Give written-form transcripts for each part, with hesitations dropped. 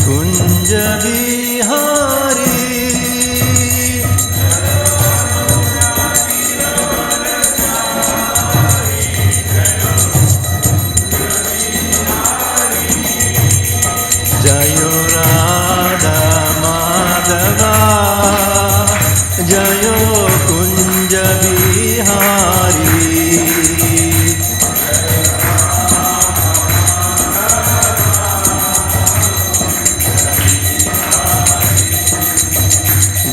Kunja Bihari. Jayo Radha Madhava, Jayo Kunja Bihari.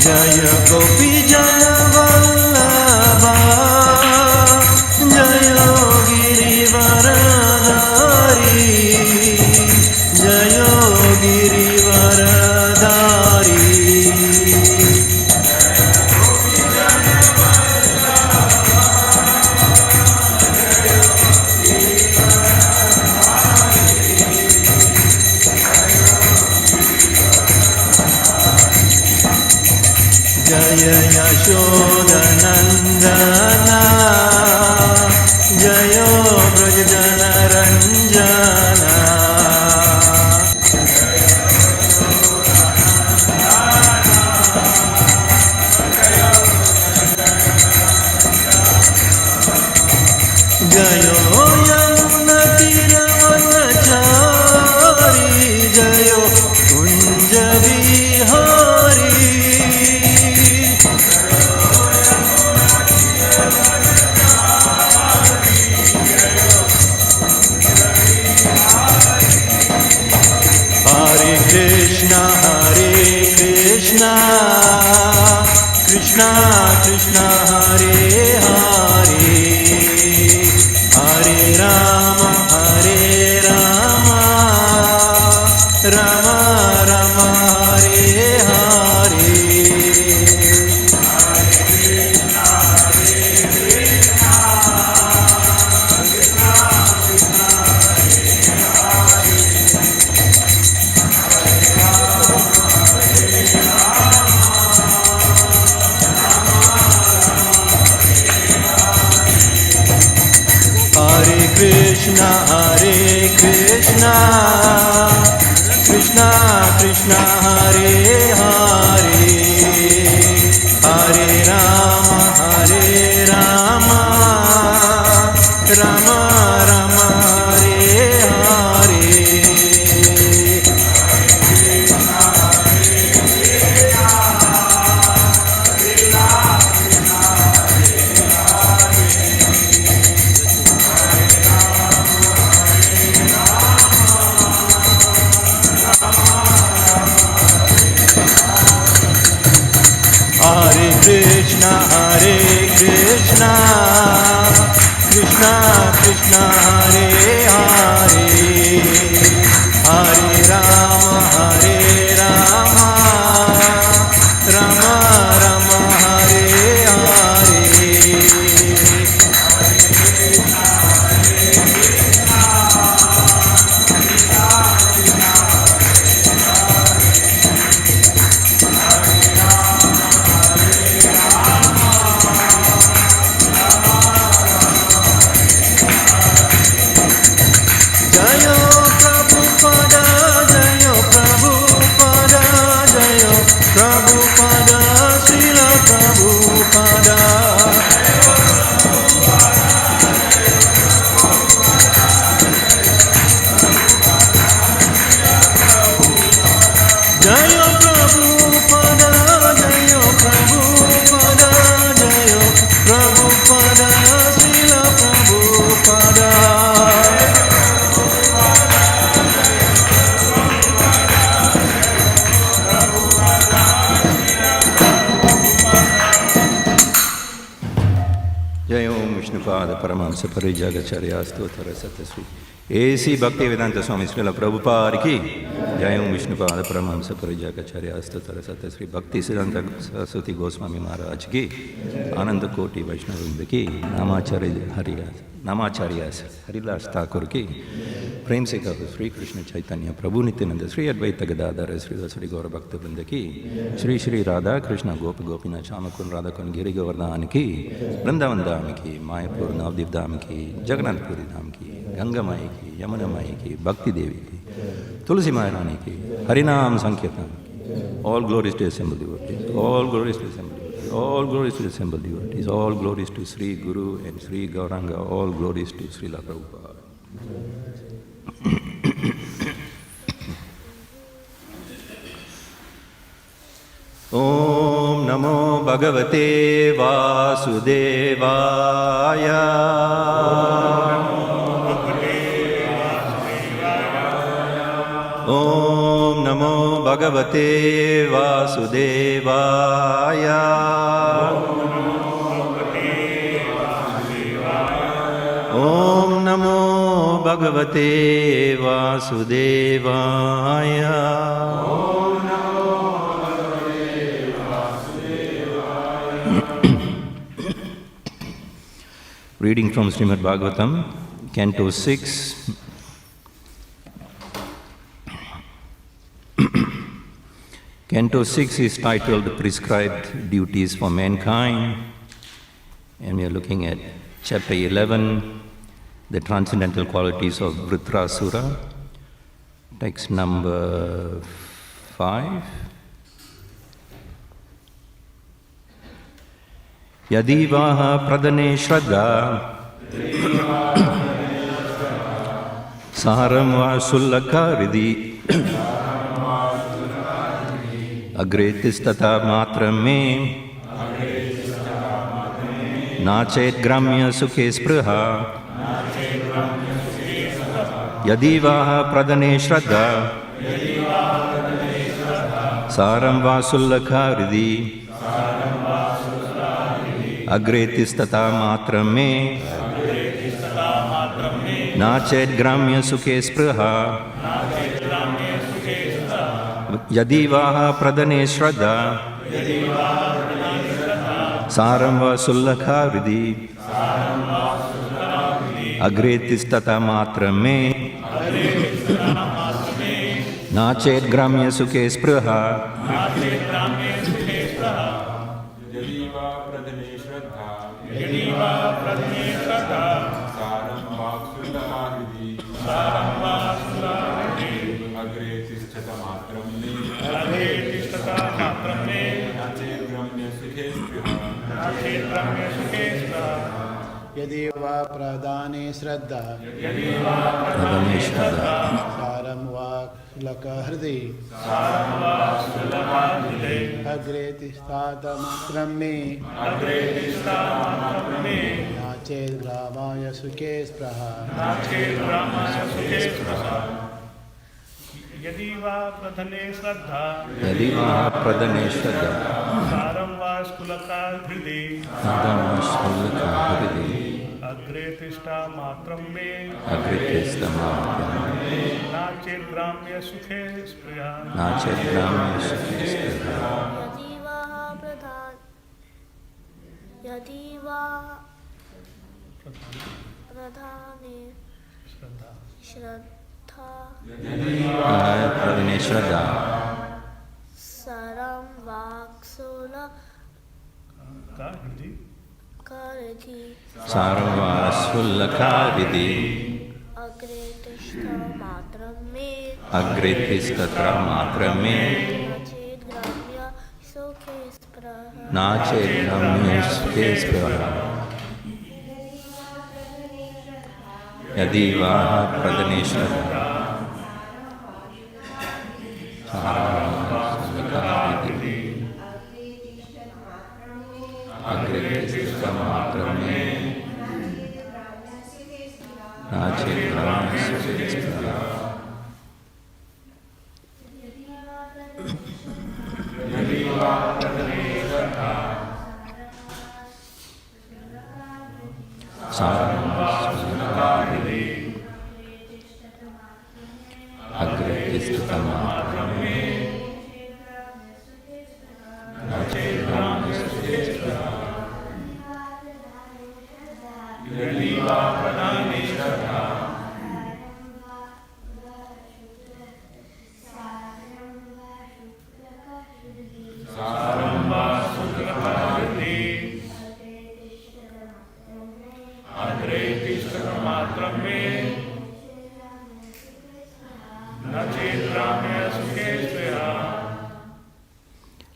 Jaya Gopi Jana Vallabha, Jayo Girivaradhari, Jayo Girivaradhari. Jaya Yashodanandana, Jayo Brajajana Ranjana. Jayo Yamuna Tiravanachari, Jayo Kunja Bihari. Hare Krishna, Krishna Krishna, Hare Hare, Hare Rama, Rama Rama, Hare Hare. Hare Krishna, Krishna Krishna, Hare Hare, Hare Rama, Rama Rama, Hare Hare. Hare Krishna, Krishna Krishna, Hare Hare, Hare Rama, Rama Rama, Hare Hare. Jayo Prabhupada, Jayo Prabhupada, Jayo Prabhupada, Srila Prabhupada. Jayo Prabhupada, Jayo Prabhupada, Jayo Prabhupada, Srila Prabhupada. Jai Om Vishnupada Paramahamsa Parijagacharya Stotra Satasri A.C. Bhaktivedanta Swami Srila Prabhupada ki Jai Om Vishnupada Paramahamsa Parijagacharya Stotra Satasri Bhaktivedanta Saraswati Goswami Maharaj ki Ananda Koti Vaishnavrinda ki Namacharyas Harilas Thakur ki प्रेम से कहो श्री कृष्ण चैतन्य प्रभु नित्यानंद श्री अद्वैत गदाधर श्री वसुरी गौर भक्त वृंद की श्री श्री राधा कृष्ण गोप गोपीनाथ श्याम कुंड राधा कुंड गिरि गोवर्धन की वृंदावन धाम की मायापुर नवद्वीप धाम की जगन्नाथपुरी धाम की गंगा माई की यमुना माई की भक्ति देवी की Tulsi Maharani ki, Harinam Sankirtan. All glories to assembled devotees. All glories to assembled devotees. All glories to assembled devotees. All glories to Sri Guru and Sri Gauranga. All glories to Srila Prabhupada. Om Namo Bhagavate Vasudevaya. Om Namo Bhagavate Vasudevaya. Om Namo Bhagavate Vasudevaya. Reading from Śrīmad Bhāgavatam, Canto 6. Canto 6 is titled Prescribed Duties for Mankind, and we are looking at Chapter 11, the Transcendental Qualities of Vritrasura, text number 5. Yadivaha pradane shraddha saharam va sullaka ridhi agretistata matram me nachet gramya sukhe spruha yadivaha pradane shraddha saharam va sullaka ridhi agretistata matram me nachet gramya sukhe spruha yadivaha pradane shraddha saram va sullakha vidhi agretistata matram me nachet gramya sukhe spruha यदि वा प्रदाने श्रद्धा सारं वा luck हृदि अग्रे तिष्ठात मात्रं मे नाचेत् ग्रामाय सुखे स्पृहा यदि वा प्रधने श्रद्धा सारं वा स्फुलका हृदि अग्रे तिष्ठा मात्रं मे नाचेत् ग्राम्य सुखे स्पृहा यदि वा प्रधाने श्रद्धा सरम वाक्सुल सारं वा सुल्लका विधि अग्रेतिष्ठता मात्रं मे नाचेत् ग्राम्य सुखे स्पृहा यदि वा प्रदने श्रद्धा अग्रेतिष्ठता मात्रं मे नाचेत् ग्राम्य सुखे स्पृहा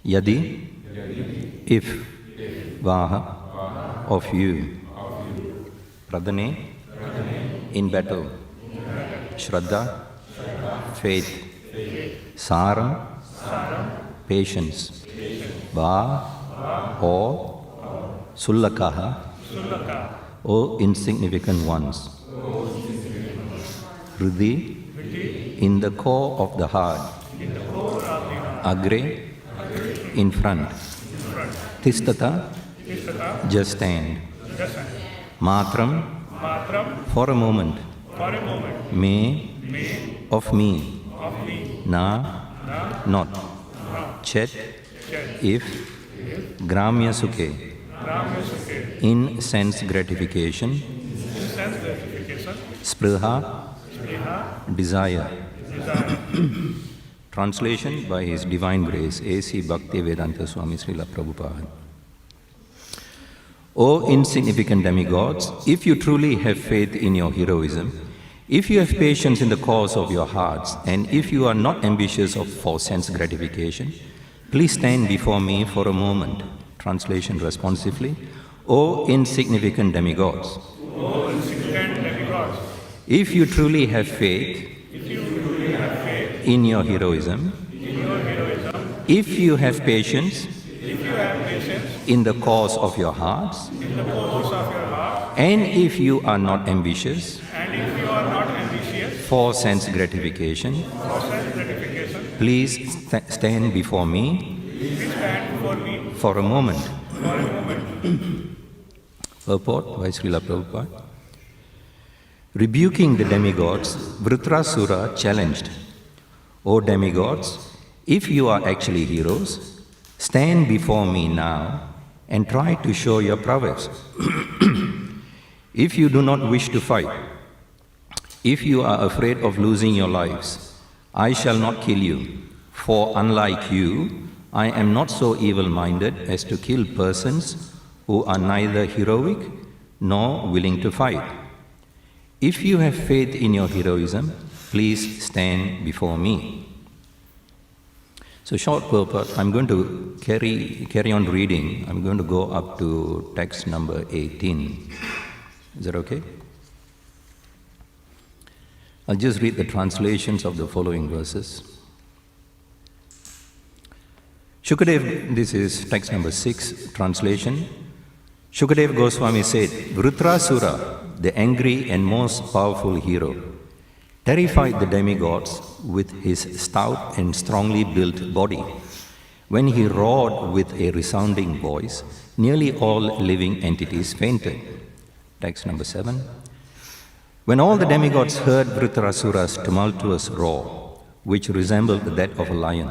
Yadi, if, Vaha, of you. Pradhane, in battle. Shraddha, faith. Saram, patience. Va, or Sullakaha, O insignificant ones. Hridi, in the core of the heart. Agre, in front. Tistata, just stand. Matram, for a moment. Me, of me. Na, not. Chet, if. Gramya sukhe, in sense gratification. Spriha, desire. Translation by His Divine Grace, A.C. Bhaktivedanta Swami Srila Prabhupada. O insignificant demigods, if you truly have faith in your heroism, if you have patience in the cause of your hearts, and if you are not ambitious for sense gratification, please stand before me for a moment. Translation responsively. O insignificant demigods, if you truly have faith in your heroism, if you have patience in the cause of your hearts, and if you are not ambitious for sense gratification, please stand before me for a moment. Purport by Srila Prabhupada. Rebuking the demigods, Vritrasura challenged, O demigods, if you are actually heroes, stand before me now and try to show your prowess. If you do not wish to fight, if you are afraid of losing your lives, I shall not kill you, for unlike you, I am not so evil-minded as to kill persons who are neither heroic nor willing to fight. If you have faith in your heroism, please stand before me. So short purport, I'm going to carry on reading. I'm going to go up to text number 18. Is that okay? I'll just read the translations of the following verses. Shukadev, this is text number 6, translation. Shukadev Goswami said, Vritrasura, the angry and most powerful hero, terrified the demigods with his stout and strongly built body. When he roared with a resounding voice, nearly all living entities fainted. Text number 7. When all the demigods heard Vritrasura's tumultuous roar, which resembled that of a lion,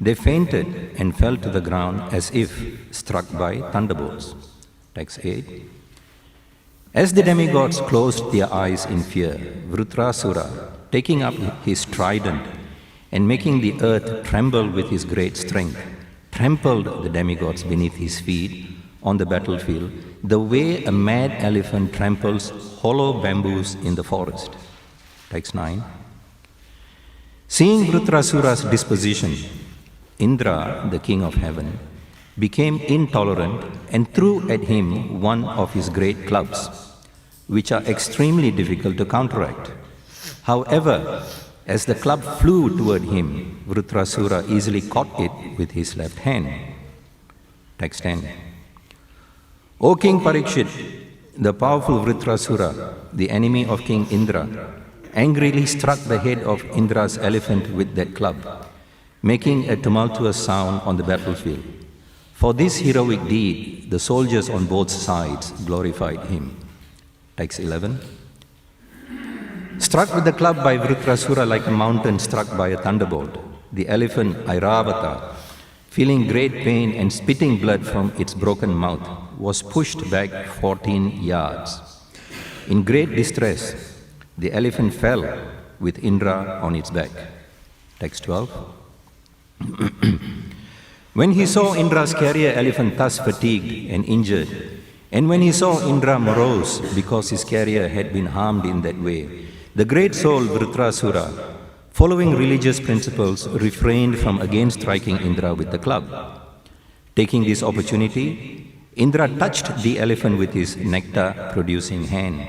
they fainted and fell to the ground as if struck by thunderbolts. Text 8. As the demigods closed their eyes in fear, Vritrasura, taking up his trident and making the earth tremble with his great strength, trampled the demigods beneath his feet on the battlefield, the way a mad elephant tramples hollow bamboos in the forest. Text 9. Seeing Vritrasura's disposition, Indra, the king of heaven, became intolerant and threw at him one of his great clubs, which are extremely difficult to counteract. However, as the club flew toward him, Vritrasura easily caught it with his left hand. Text 10. O King Parikshit, the powerful Vritrasura, the enemy of King Indra, angrily struck the head of Indra's elephant with that club, making a tumultuous sound on the battlefield. For this heroic deed, the soldiers on both sides glorified him. Text 11. Struck with the club by Vritrasura like a mountain struck by a thunderbolt, the elephant Airavata, feeling great pain and spitting blood from its broken mouth, was pushed back 14 yards. In great distress, the elephant fell with Indra on its back. Text 12. When he saw Indra's carrier elephant thus fatigued and injured, and when he saw Indra morose because his carrier had been harmed in that way, the great soul Vritrasura, following religious principles, refrained from again striking Indra with the club. Taking this opportunity, Indra touched the elephant with his nectar-producing hand,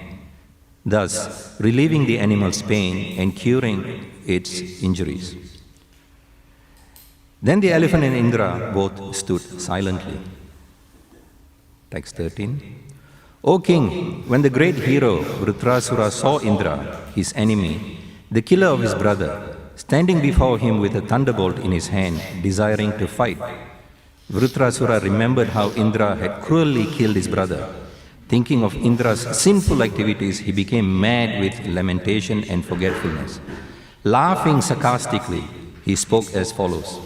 thus relieving the animal's pain and curing its injuries. Then the elephant and Indra both stood silently. Text 13. O king, when the great hero Vritrasura saw Indra, his enemy, the killer of his brother, standing before him with a thunderbolt in his hand, desiring to fight, Vritrasura remembered how Indra had cruelly killed his brother. Thinking of Indra's sinful activities, he became mad with lamentation and forgetfulness. Laughing sarcastically, he spoke as follows.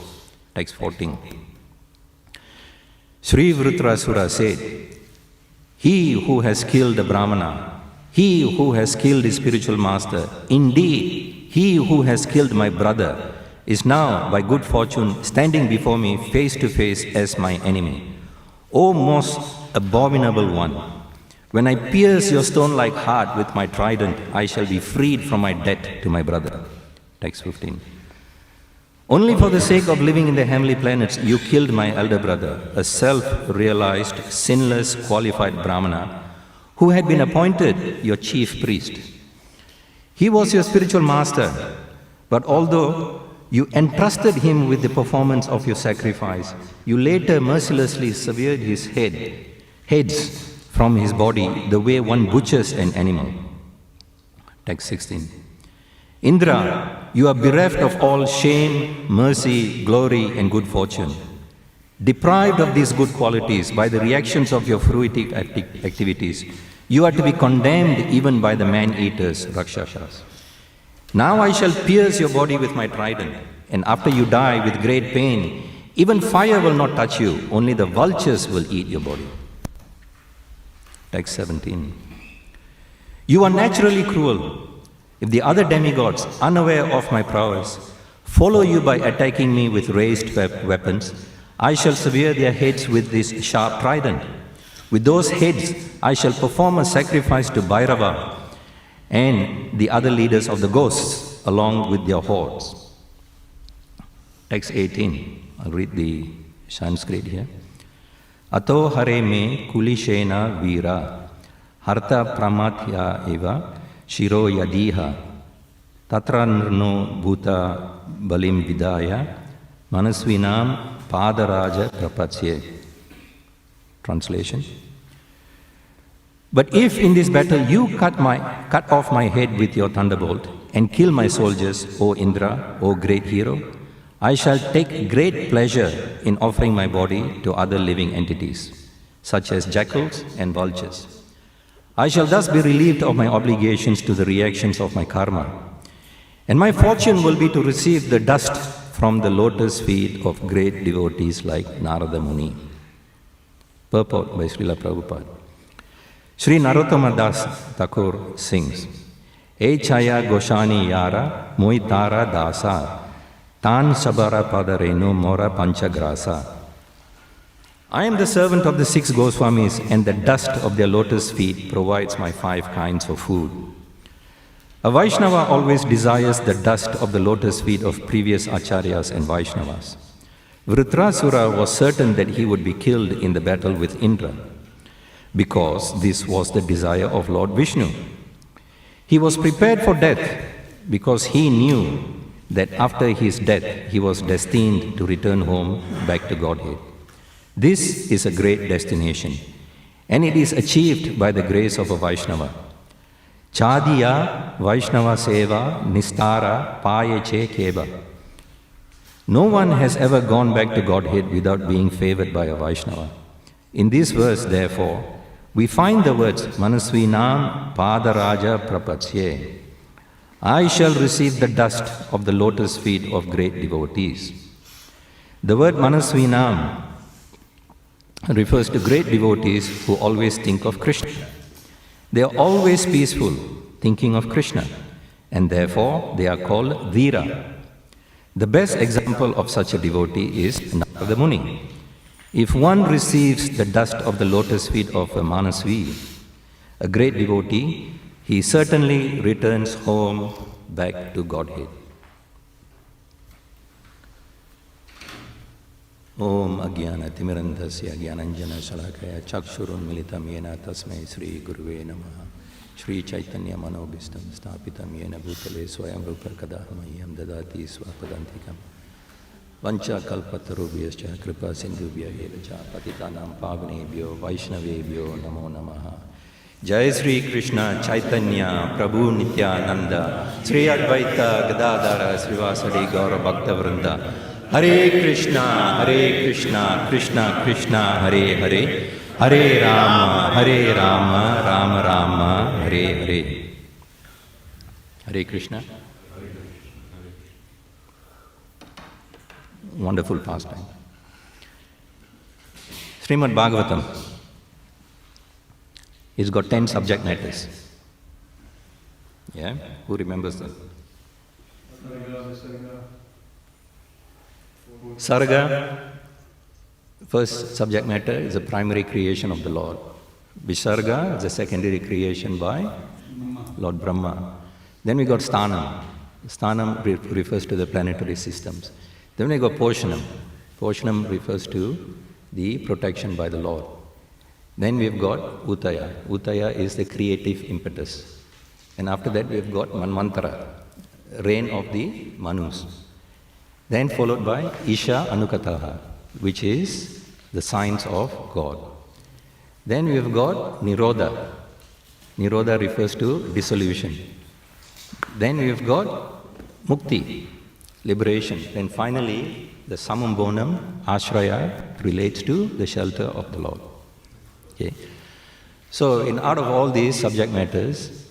Text 14. Sri Vritrasura said, he who has killed the Brahmana, he who has killed his spiritual master, indeed, he who has killed my brother, is now, by good fortune, standing before me face to face as my enemy. O most abominable one, when I pierce your stone-like heart with my trident, I shall be freed from my debt to my brother. Text 15. Only for the sake of living in the heavenly planets, you killed my elder brother, a self-realized, sinless, qualified Brahmana, who had been appointed your chief priest. He was your spiritual master, but although you entrusted him with the performance of your sacrifice, you later mercilessly severed his heads from his body the way one butchers an animal. Text 16. Indra, you are bereft of all shame, mercy, glory and good fortune. Deprived of these good qualities by the reactions of your fruitic activities, you are to be condemned even by the man-eaters, Rakshasas. Now I shall pierce your body with my trident, and after you die with great pain, even fire will not touch you, only the vultures will eat your body. Text 17. You are naturally cruel. If the other demigods, unaware of my prowess, follow you by attacking me with raised weapons, I shall sever their heads with this sharp trident. With those heads, I shall perform a sacrifice to Bhairava and the other leaders of the ghosts, along with their hordes. Text 18. I'll read the Sanskrit here. Ato hare me kulishena vira, harta pramatya eva, shiro yadiha, tatranno bhuta balim vidaya, manasvinam padaraja prapatsye. Translation. But if in this battle you cut off my head with your thunderbolt and kill my soldiers, O Indra, O great hero, I shall take great pleasure in offering my body to other living entities, such as jackals and vultures. I shall thus be relieved of my obligations to the reactions of my karma, and my fortune will be to receive the dust from the lotus feet of great devotees like Narada Muni. Purport by Srila Prabhupada. Sri Narottama Das Thakur sings, E Chaya Goshani Yara Moitara Dasa Tan Sabara Padarenu Mora Panchagrasa. I am the servant of the 6 Goswamis, and the dust of their lotus feet provides my 5 kinds of food. A Vaishnava always desires the dust of the lotus feet of previous Acharyas and Vaishnavas. Vritrasura was certain that he would be killed in the battle with Indra, because this was the desire of Lord Vishnu. He was prepared for death because he knew that after his death he was destined to return home back to Godhead. This is a great destination, and it is achieved by the grace of a Vaishnava. Chadiya Vaishnava Seva Nistara Payeche Keva. No one has ever gone back to Godhead without being favored by a Vaishnava. In this verse, therefore, we find the words Manasvinam Padaraja Prapatsye. I shall receive the dust of the lotus feet of great devotees. The word Manasvinam refers to great devotees who always think of Krishna. They are always peaceful, thinking of Krishna, and therefore they are called Veera. The best example of such a devotee is Narada Muni. If one receives the dust of the lotus feet of a Manasvi, a great devotee, he certainly returns home back to Godhead. Om Agyana Timirandhasya Gyananjana Shalakaya Chakshurunmilitam Yena Tasmai Sri Guruve Namaha Shri Chaitanya Manobhistam Stapitam Yena Bhutale Swayam Rupa Kadahamayam Dadati Swapadantikam Vancha Kalpatarubhyascha Kripa Sindhubhya Evacha Patitanam Pavanebhyo Vaishnavebhyo Namo Namaha Jai Sri Krishna Chaitanya Prabhu Nityananda Sri Advaita Gadadhara Srivasadi Gaura Bhakta Vrinda Hare Krishna Krishna Krishna Hare Hare Hare Rama Rama Rama Hare Hare Hare Krishna. Wonderful pastime. Śrīmad Bhāgavatam. It's got 10 subject matters. Yeah? Who remembers that? Sarga, first subject matter, is the primary creation of the Lord. Visarga is the secondary creation by Lord Brahma. Then we got Sthanam. Sthanam refers to the planetary systems. Then we got Poshanam. Poshanam refers to the protection by the Lord. Then we've got Uttaya. Uttaya is the creative impetus. And after that we've got Manvantara, reign of the Manus. Then followed by Isha Anukataha, which is the signs of God. Then we've got Nirodha. Nirodha refers to dissolution. Then we've got Mukti, liberation. Then finally, the Samam Bonam, Ashraya, relates to the shelter of the Lord. Okay. So, out of all these subject matters,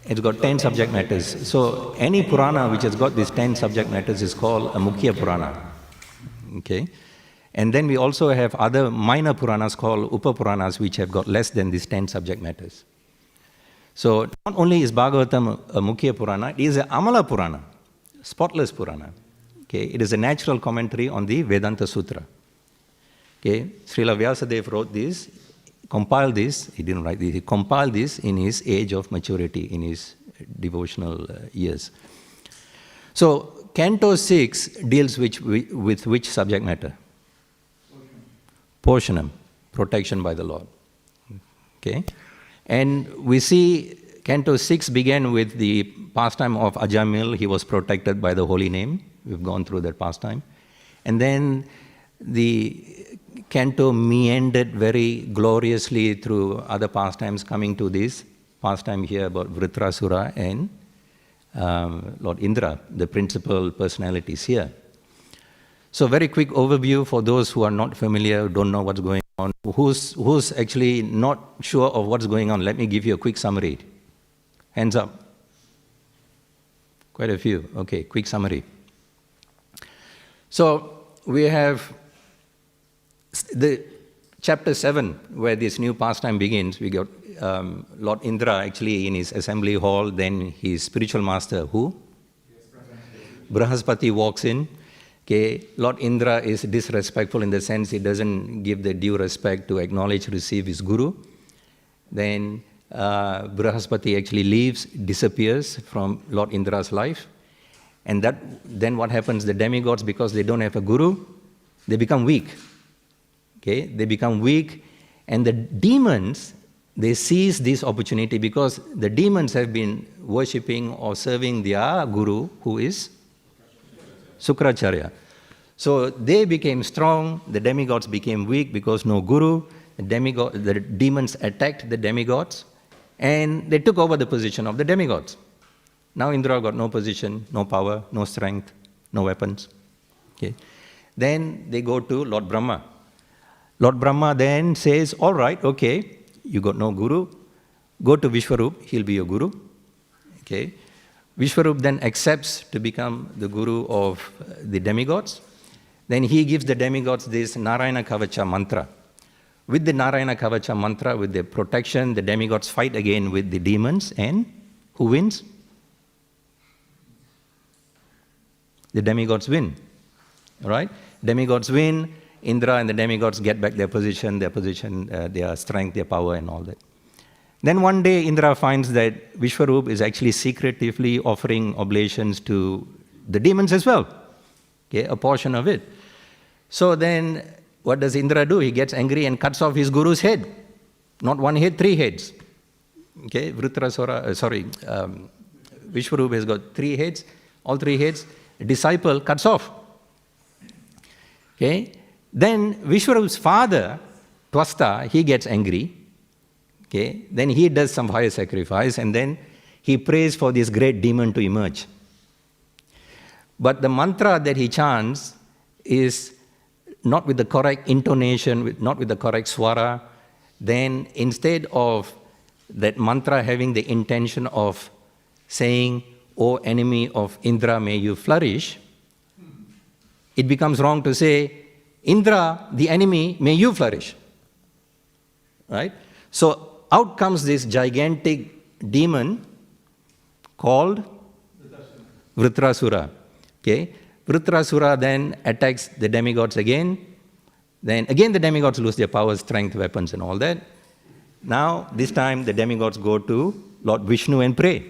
it's got 10 subject matters. So, any Purana which has got these 10 subject matters is called a Mukhya Purana. Okay. And then we also have other minor Puranas called Upa Puranas which have got less than these 10 subject matters. So, not only is Bhagavatam a Mukhya Purana, it is an Amala Purana, spotless Purana. Okay. It is a natural commentary on the Vedanta Sutra. Okay. Srila Vyasadeva wrote this, compiled this, he didn't write this, he compiled this in his age of maturity, in his devotional years. So, Canto 6 deals with which subject matter? Poshanam, protection by the Lord. Okay? And we see Canto 6 began with the pastime of Ajamil, he was protected by the holy name. We've gone through that pastime. And then the canto meandered very gloriously through other pastimes, coming to this pastime here about Vritrasura and Lord Indra, the principal personalities here. So very quick overview for those who are not familiar, don't know what's going on, who's actually not sure of what's going on. Let me give you a quick summary. Hands up. Quite a few. Okay, quick summary. So we have the chapter 7, where this new pastime begins. We got Lord Indra actually in his assembly hall, then his spiritual master, who? Brahaspati walks in. Okay, Lord Indra is disrespectful in the sense he doesn't give the due respect to acknowledge, receive his guru. Then Brahaspati actually leaves, disappears from Lord Indra's life. And then what happens? The demigods, because they don't have a guru, they become weak. Okay, they become weak, and the demons, they seize this opportunity because the demons have been worshipping or serving their guru, who is Śrīmad. So they became strong, the demigods became weak because no guru, the demons attacked the demigods, and they took over the position of the demigods. Now Indra got no position, no power, no strength, no weapons. Okay. Then they go to Lord Brahma. Lord Brahma then says, all right, okay, you got no guru, go to Vishwarup, he'll be your guru. Okay. Vishwarup then accepts to become the guru of the demigods. Then he gives the demigods this Narayana Kavacha mantra. With the Narayana Kavacha mantra, with the protection, the demigods fight again with the demons, and who wins? The demigods win. All right? Demigods win. Indra and the demigods get back their position, their strength, their power, and all that. Then one day Indra finds that Vishwarup is actually secretively offering oblations to the demons as well. Okay, a portion of it. So then, what does Indra do? He gets angry and cuts off his guru's head. Not one head, 3 heads. Okay, Vishwarupa has got 3 heads, all 3 heads. A disciple cuts off. Okay, then Vishwarupa's father, Twasta, he gets angry. Okay, then he does some fire sacrifice and then he prays for this great demon to emerge. But the mantra that he chants is not with the correct intonation, not with the correct swara. Then instead of that mantra having the intention of saying, "O enemy of Indra, may you flourish," it becomes wrong to say, "Indra, the enemy, may you flourish." Right? So out comes this gigantic demon called Vritrasura. Okay? Vritrasura then attacks the demigods again. Then again the demigods lose their power, strength, weapons and all that. Now, this time the demigods go to Lord Vishnu and pray.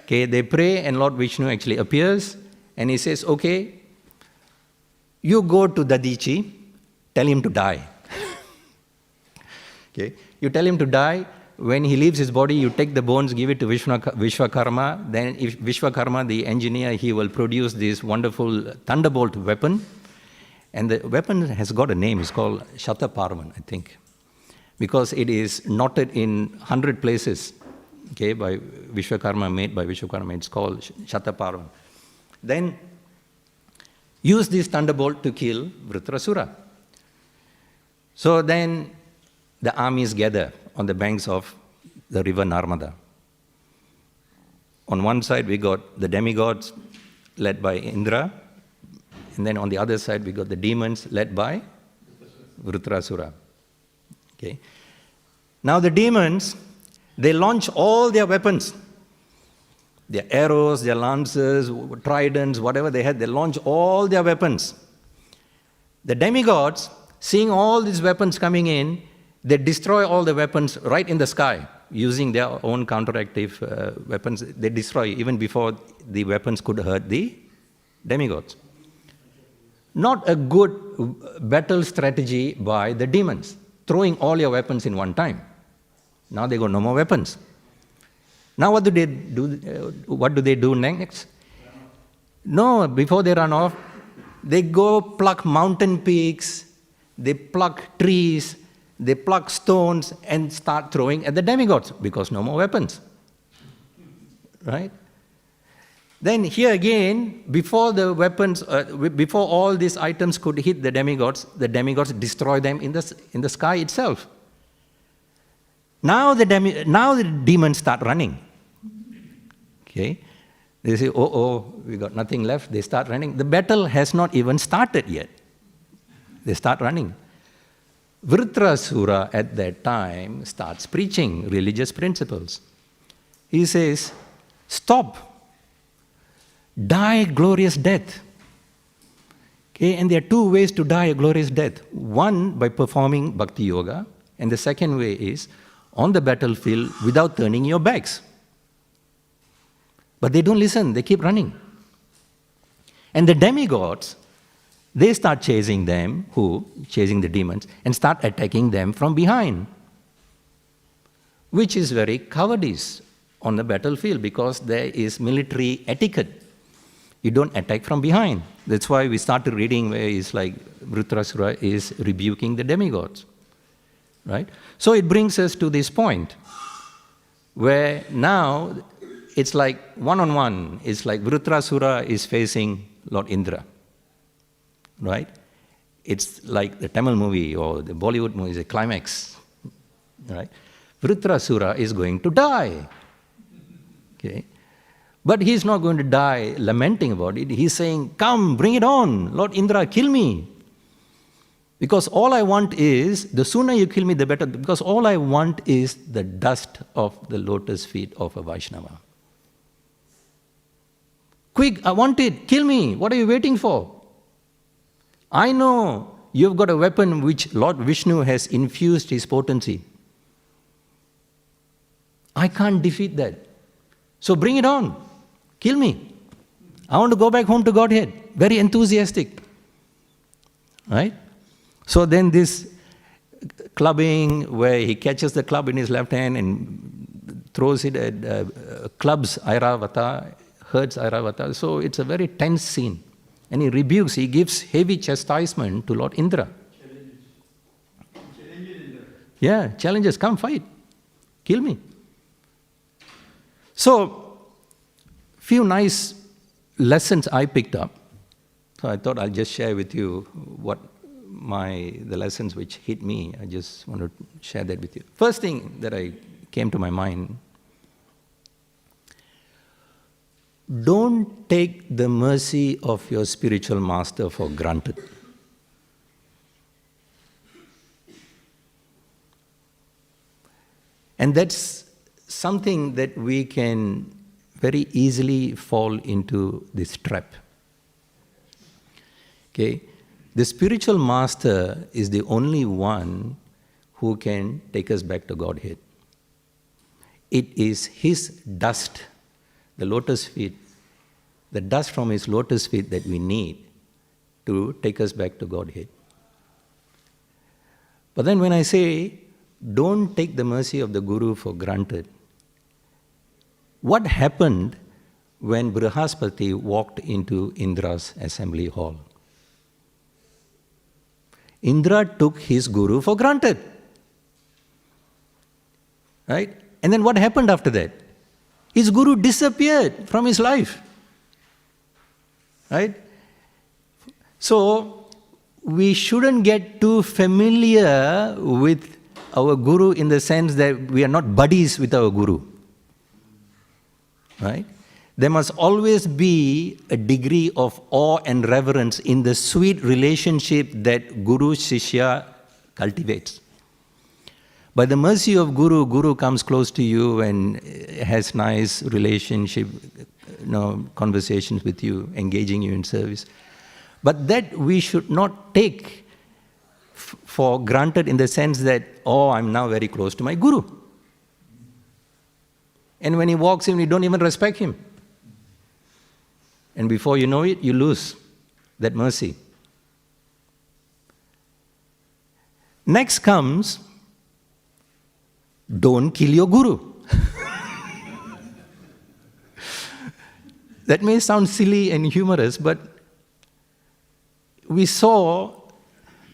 Okay, they pray and Lord Vishnu actually appears and he says, "Okay, you go to Dadichi, tell him to die." Okay, you tell him to die. When he leaves his body, you take the bones, give it to Vishwakarma. Then if Vishwakarma, the engineer, he will produce this wonderful thunderbolt weapon. And the weapon has got a name. It's called Shataparvan, I think. Because it is knotted in 100 places. Okay, by Vishwakarma, made by Vishwakarma. It's called Shataparvan. Then use this thunderbolt to kill Vritrasura. So then the armies gather on the banks of the river Narmada. On one side we got the demigods led by Indra, and then on the other side we got the demons led by Vritrasura. Okay. Now the demons, they launch all their weapons, their arrows, their lances, tridents, whatever they had, they launch all their weapons. The demigods, seeing all these weapons coming in, they destroy all the weapons right in the sky using their own counteractive weapons. They destroy even before the weapons could hurt the demigods. Not a good battle strategy by the demons, throwing all your weapons in one time. Now they got no more weapons. Now what do they do? What do they do next? No, before they run off, they go pluck mountain peaks, they pluck trees, they pluck stones and start throwing at the demigods because no more weapons. Right? Then here again, before the weapons, before all these items could hit the demigods destroy them in the sky itself. Now the demons start running. Okay? They say, oh, we got nothing left. They start running. The battle has not even started yet. They start running. Vritrasura at that time starts preaching religious principles. He says, stop, die glorious death. Okay, and there are 2 ways to die a glorious death. One, by performing bhakti yoga, and the second way is on the battlefield without turning your backs. But they don't listen, they keep running. And the demigods, they start chasing them, chasing the demons, and start attacking them from behind. Which is very cowardice on the battlefield because there is military etiquette. You don't attack from behind. That's why we started reading where it's like Vritrasura is rebuking the demigods. Right? So it brings us to this point where now it's like one-on-one. It's like Vritrasura is facing Lord Indra. Right? It's like the Tamil movie or the Bollywood movie, the climax. Right? Vritrasura is going to die. Okay? But he's not going to die lamenting about it. He's saying, come, bring it on. Lord Indra, kill me. Because all I want is, the sooner you kill me, the better. Because all I want is the dust of the lotus feet of a Vaishnava. Quick, I want it. Kill me. What are you waiting for? I know you've got a weapon which Lord Vishnu has infused his potency. I can't defeat that. So bring it on. Kill me. I want to go back home to Godhead. Very enthusiastic. Right? So then this clubbing, where he catches the club in his left hand and throws it at clubs Airavata, hurts Airavata. So it's a very tense scene. And he rebukes, he gives heavy chastisement to Lord Indra. Yeah, challenges, come fight, kill me. So, few nice lessons I picked up. So I thought I'll just share with you what the lessons which hit me. I just want to share that with you. First thing that came to my mind, don't take the mercy of your spiritual master for granted. And that's something that we can very easily fall into this trap. Okay? The spiritual master is the only one who can take us back to Godhead. It is his dust, the lotus feet, the dust from his lotus feet that we need to take us back to Godhead. But then when I say, don't take the mercy of the Guru for granted, what happened when Brihaspati walked into Indra's assembly hall? Indra took his Guru for granted. Right? And then what happened after that? His Guru disappeared from his life. Right? So, we shouldn't get too familiar with our Guru in the sense that we are not buddies with our Guru. Right? There must always be a degree of awe and reverence in the sweet relationship that Guru-Shishya cultivates. By the mercy of Guru, Guru comes close to you and has nice relationship, conversations with you, engaging you in service. But that we should not take for granted in the sense that, I'm now very close to my Guru. And when he walks in, we don't even respect him. And before you know it, you lose that mercy. Next comes, don't kill your Guru. That may sound silly and humorous, but we saw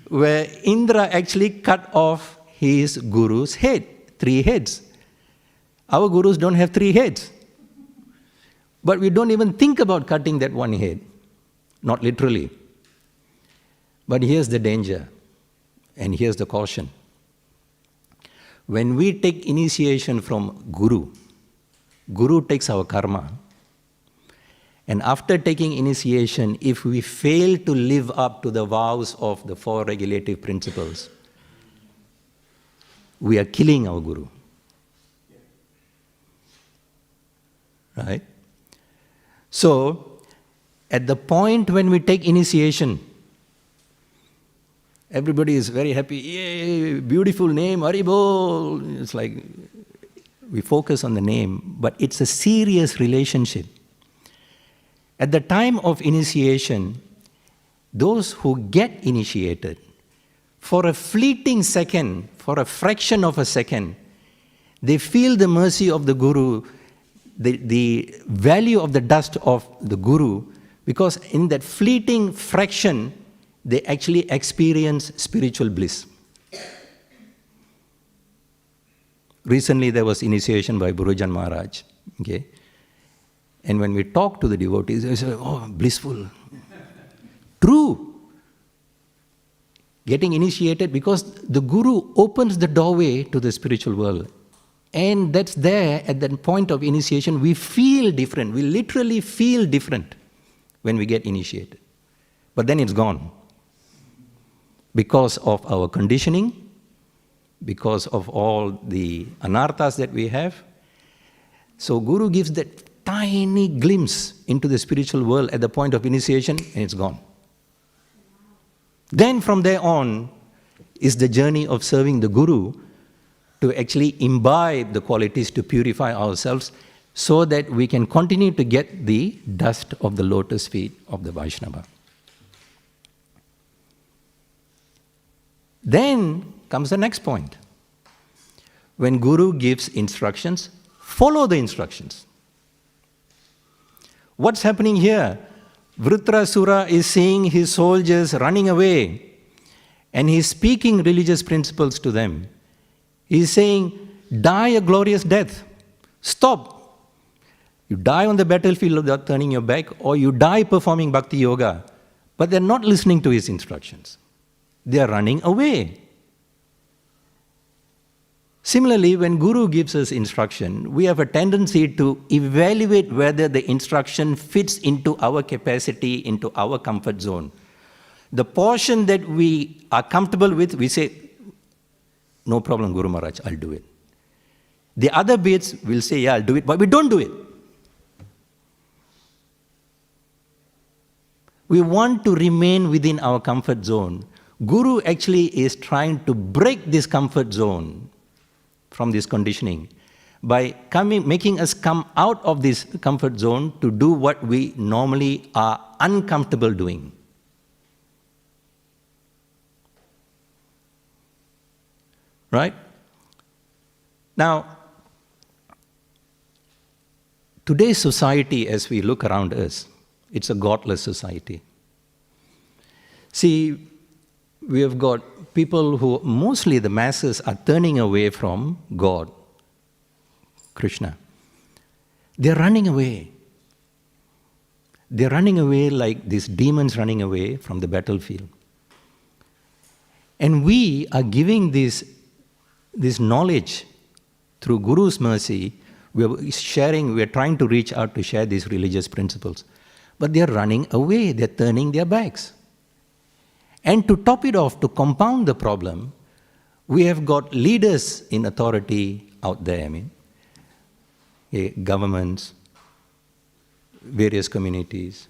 where Indra actually cut off his Guru's head, 3 heads. Our Gurus don't have 3 heads. But we don't even think about cutting that 1 head. Not literally. But here's the danger. And here's the caution. When we take initiation from Guru, Guru takes our karma. And after taking initiation, if we fail to live up to the vows of the 4 regulative principles, we are killing our Guru. Right? So, at the point when we take initiation, everybody is very happy, yay, beautiful name, Haribol. It's like we focus on the name, but it's a serious relationship. At the time of initiation, those who get initiated, for a fleeting second, for a fraction of a second, they feel the mercy of the Guru, the value of the dust of the Guru, because in that fleeting fraction, they actually experience spiritual bliss. Recently, there was initiation by Gurujan Maharaj. Okay? And when we talk to the devotees, they say, blissful. True. Getting initiated because the Guru opens the doorway to the spiritual world. And that's there at that point of initiation, we feel different. We literally feel different when we get initiated. But then it's gone. Because of our conditioning, because of all the anarthas that we have. So Guru gives that tiny glimpse into the spiritual world at the point of initiation, and it's gone. Then from there on is the journey of serving the Guru to actually imbibe the qualities to purify ourselves so that we can continue to get the dust of the lotus feet of the Vaishnava. Then comes the next point. When Guru gives instructions, follow the instructions. What's happening here? Vritrasura is seeing his soldiers running away, and he's speaking religious principles to them. He's saying, die a glorious death. Stop. You die on the battlefield without turning your back, or you die performing bhakti yoga. But they're not listening to his instructions. They are running away. Similarly, when Guru gives us instruction, we have a tendency to evaluate whether the instruction fits into our capacity, into our comfort zone. The portion that we are comfortable with, we say, no problem, Guru Maharaj, I'll do it. The other bits will say, yeah, I'll do it, but we don't do it. We want to remain within our comfort zone. Guru actually is trying to break this comfort zone from this conditioning by making us come out of this comfort zone to do what we normally are uncomfortable doing. Right? Now, today's society, as we look around us, it's a godless society. See, we have got people who, mostly the masses, are turning away from God, Krishna. They're running away. They're running away like these demons running away from the battlefield. And we are giving this knowledge through Guru's mercy. We are trying to reach out to share these religious principles. But they're running away, they're turning their backs. And to top it off, to compound the problem, we have got leaders in authority out there, governments, various communities.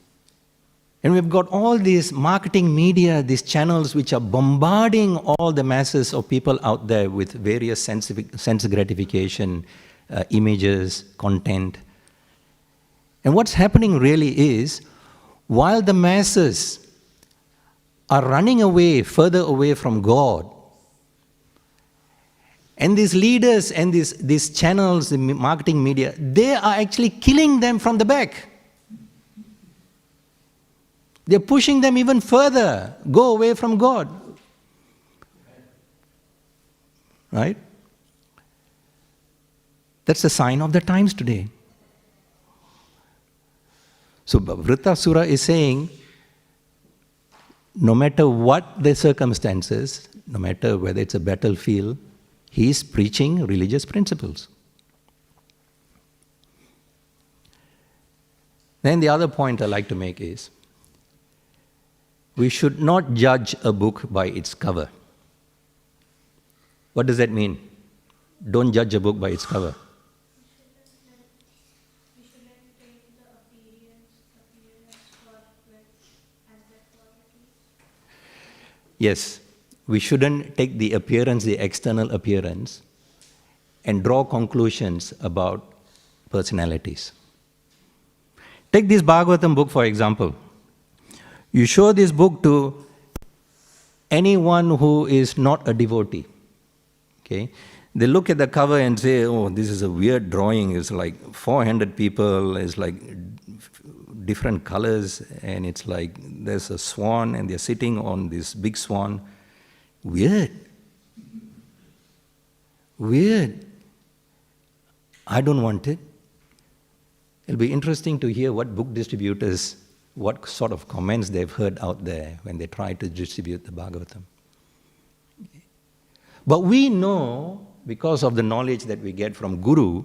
And we've got all these marketing media, these channels which are bombarding all the masses of people out there with various sense gratification, images, content. And what's happening really is, while the masses are running away, further away from God, and these leaders and these channels, the marketing media, they are actually killing them from the back. They're pushing them even further, go away from God. Right? That's the sign of the times today. So Vritrasura is saying, no matter what the circumstances, no matter whether it's a battlefield, he is preaching religious principles. Then the other point I like to make is, we should not judge a book by its cover. What does that mean? Don't judge a book by its cover. We shouldn't take the appearance for as their qualities. Yes, we shouldn't take the appearance, the external appearance, and draw conclusions about personalities. Take this Bhagavatam book, for example. You show this book to anyone who is not a devotee. Okay? They look at the cover and say, oh, this is a weird drawing. It's like 400 people, it's like different colors, and it's like there's a swan and they're sitting on this big swan. Weird. Weird. I don't want it. It'll be interesting to hear what book distributors, what sort of comments they've heard out there when they try to distribute the Bhagavatam. But we know, because of the knowledge that we get from Guru,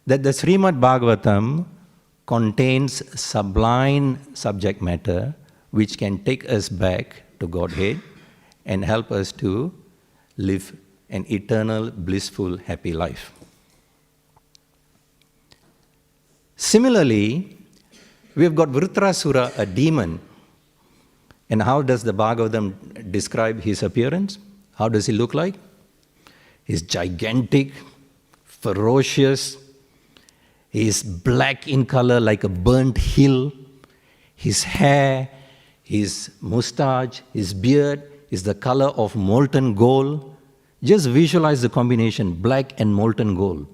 that the Śrīmad Bhāgavatam contains sublime subject matter which can take us back to Godhead and help us to live an eternal, blissful, happy life. Similarly, we've got Vritrasura, a demon. And how does the Bhagavatam describe his appearance? How does he look like? He's gigantic, ferocious. He's black in color like a burnt hill. His hair, his mustache, his beard is the color of molten gold. Just visualize the combination, black and molten gold.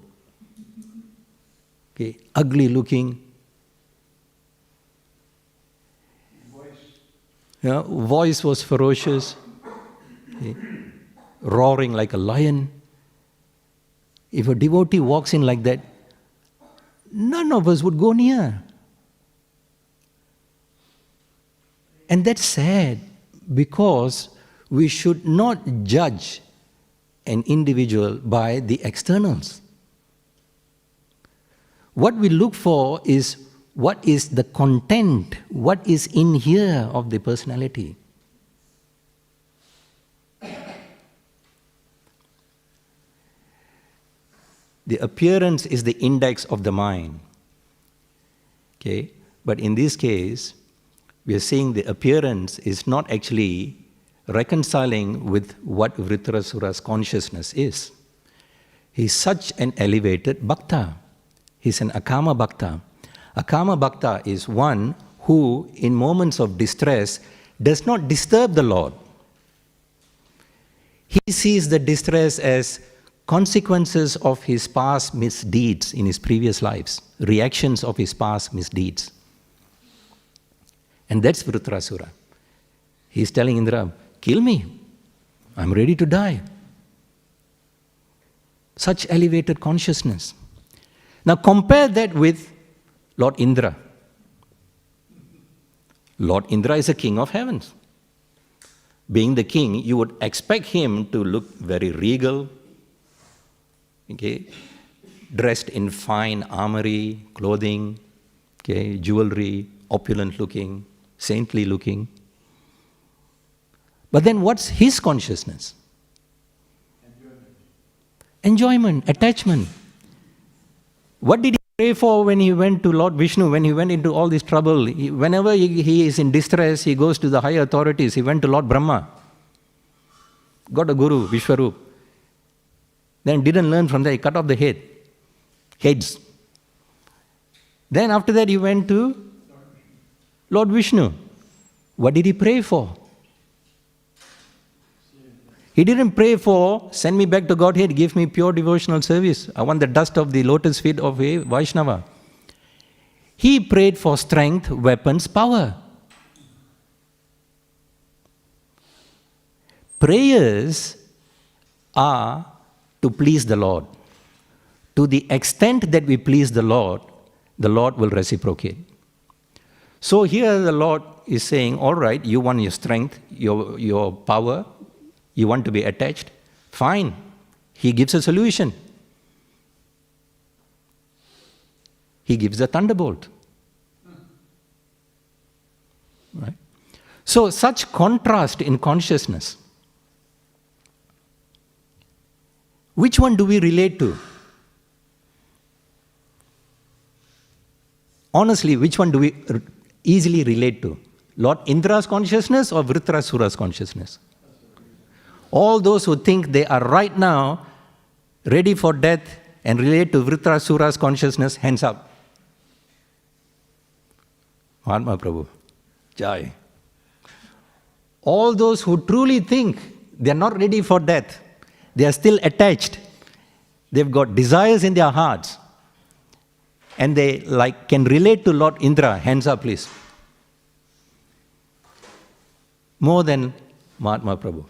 Okay, ugly looking. Yeah, voice was ferocious, okay, roaring like a lion. If a devotee walks in like that, none of us would go near. And that's sad, because we should not judge an individual by the externals. What we look for is what is the content, what is in here of the personality. The appearance is the index of the mind. Okay? But in this case, we are saying the appearance is not actually reconciling with what Vritrasura's consciousness is. He's such an elevated bhakta. He's an akama bhakta. Akama bhakta is one who, in moments of distress, does not disturb the Lord. He sees the distress as consequences of his past misdeeds in his previous lives, reactions of his past misdeeds. And that's Vritrasura. He's telling Indra, kill me. I'm ready to die. Such elevated consciousness. Now compare that with Lord Indra. Lord Indra is a king of heavens. Being the king, you would expect him to look very regal, okay, dressed in fine armory, clothing, okay, jewelry, opulent looking, saintly looking. But then what's his consciousness? Enjoyment, attachment. What did he pray for when he went to Lord Vishnu, when he went into all this trouble? Whenever he is in distress, he goes to the higher authorities. He went to Lord Brahma, got a guru, Vishwarup. Then didn't learn from there, he cut off the heads. Then after that he went to Lord Vishnu. What did he pray for? He didn't pray for, send me back to Godhead, give me pure devotional service. I want the dust of the lotus feet of a Vaishnava. He prayed for strength, weapons, power. Prayers are to please the Lord. To the extent that we please the Lord will reciprocate. So here the Lord is saying, all right, you want your strength, your power, you want to be attached, fine. He gives a solution. He gives a thunderbolt. Right? So such contrast in consciousness. Which one do we relate to? Honestly, which one do we easily relate to? Lord Indra's consciousness or Vritrasura's consciousness? All those who think they are right now ready for death and relate to Vritrasura's consciousness, hands up. Mahatma Prabhu, Jai. All those who truly think they are not ready for death, they are still attached, they've got desires in their hearts, and they can relate to Lord Indra, hands up please. More than Mahatma Prabhu.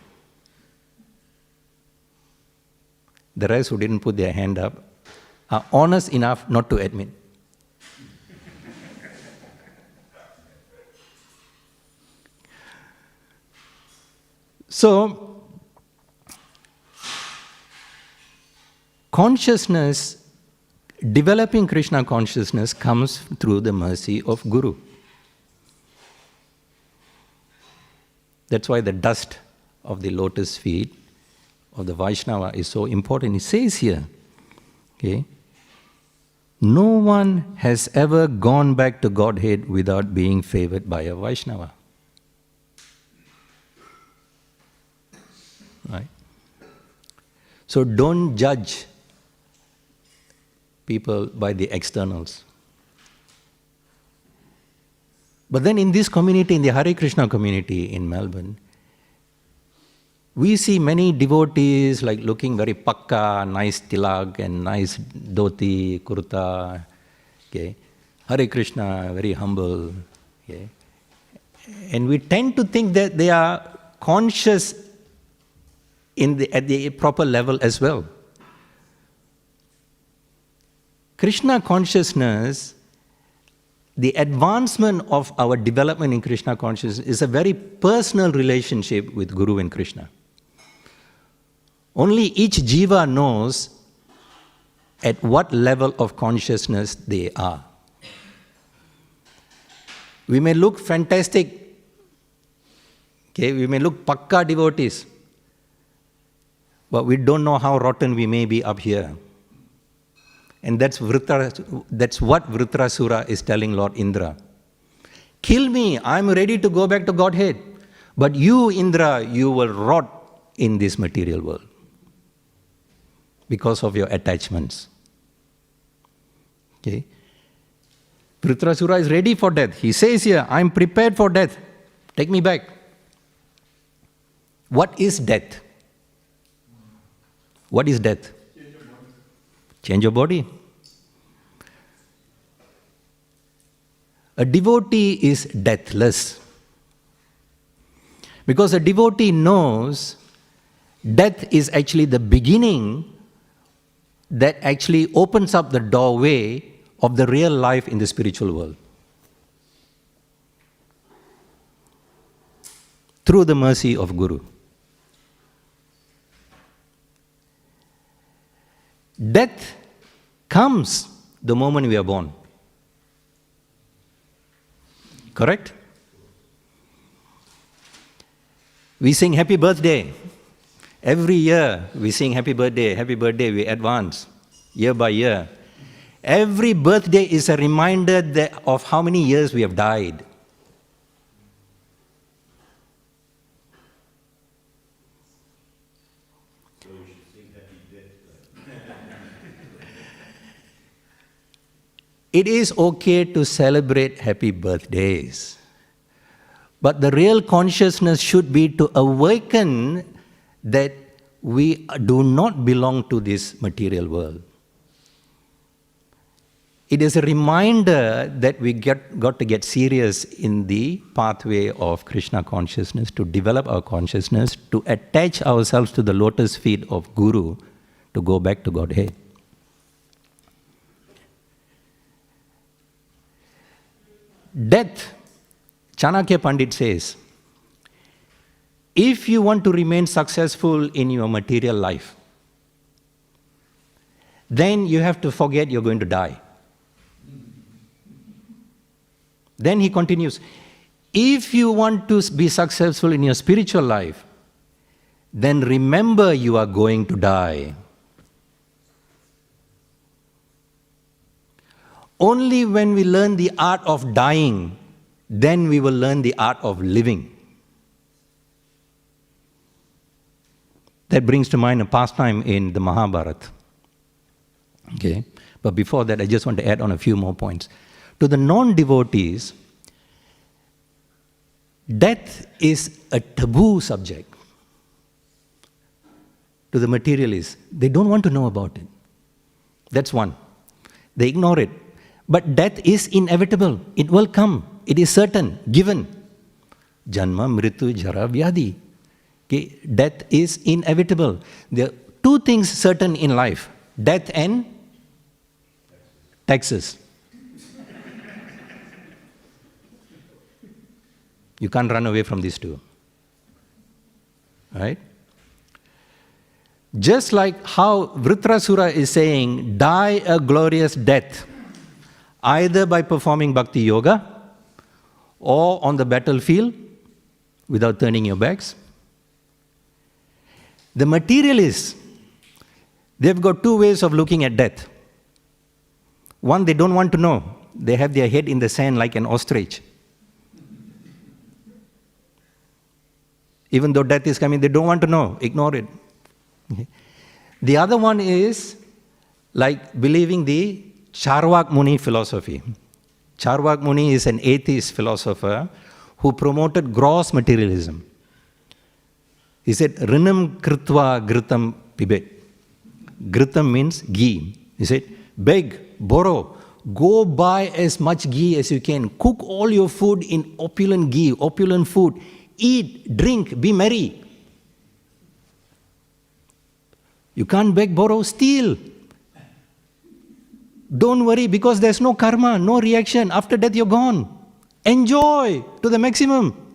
The rest who didn't put their hand up are honest enough not to admit. So, consciousness, developing Krishna consciousness comes through the mercy of Guru. That's why the dust of the lotus feet of the Vaishnava is so important. It says here, okay, no one has ever gone back to Godhead without being favored by a Vaishnava. Right? So don't judge people by the externals. But then in this community, in the Hare Krishna community in Melbourne, We see many devotees like looking very pakka, nice tilak and nice dhoti, kurta, okay. Hare Krishna, very humble, okay. And we tend to think that they are conscious at the proper level as well. Krishna consciousness, the advancement of our development in Krishna consciousness is a very personal relationship with Guru and Krishna. Only each jiva knows at what level of consciousness they are. We may look fantastic, okay, we may look pakka devotees, but we don't know how rotten we may be up here. And that's what Vritrasura is telling Lord Indra. Kill me, I'm ready to go back to Godhead. But you, Indra, you will rot in this material world because of your attachments. Okay? Vritrasura is ready for death. He says here, I'm prepared for death. Take me back. What is death? What is death? Change your body. A devotee is deathless. Because a devotee knows death is actually the beginning that actually opens up the doorway of the real life in the spiritual world. Through the mercy of Guru. Death comes the moment we are born. Correct? We sing happy birthday. Every year we sing happy birthday, we advance year by year. Every birthday is a reminder of how many years we have died. It is okay to celebrate happy birthdays. But the real consciousness should be to awaken that we do not belong to this material world. It is a reminder that we got to get serious in the pathway of Krishna consciousness, to develop our consciousness, to attach ourselves to the lotus feet of Guru, to go back to Godhead. Death, Chanakya Pandit says, if you want to remain successful in your material life, then you have to forget you're going to die. Then he continues, if you want to be successful in your spiritual life, then remember you are going to die. Only when we learn the art of dying, then we will learn the art of living. That brings to mind a pastime in the Mahabharata. Okay? But before that, I just want to add on a few more points. To the non-devotees, death is a taboo subject. To the materialists, they don't want to know about it. That's one. They ignore it. But death is inevitable. It will come. It is certain, given. Janma, mritu, jara, vyadi. Okay? Death is inevitable. There are two things certain in life. Death and taxes. You can't run away from these two. Right? Just like how Vritrasura is saying, die a glorious death, either by performing bhakti yoga or on the battlefield without turning your backs. The materialists, they've got two ways of looking at death. One, they don't want to know. They have their head in the sand like an ostrich. Even though death is coming, they don't want to know. Ignore it. Okay. The other one is like believing the Charvak Muni philosophy. Charvak Muni is an atheist philosopher who promoted gross materialism. He said, Rinam kritva gritam pibet. Gritam means ghee. He said, beg, borrow, go buy as much ghee as you can. Cook all your food in opulent ghee, opulent food. Eat, drink, be merry. You can't beg, borrow, steal. Don't worry because there's no karma, no reaction. After death you're gone. Enjoy to the maximum.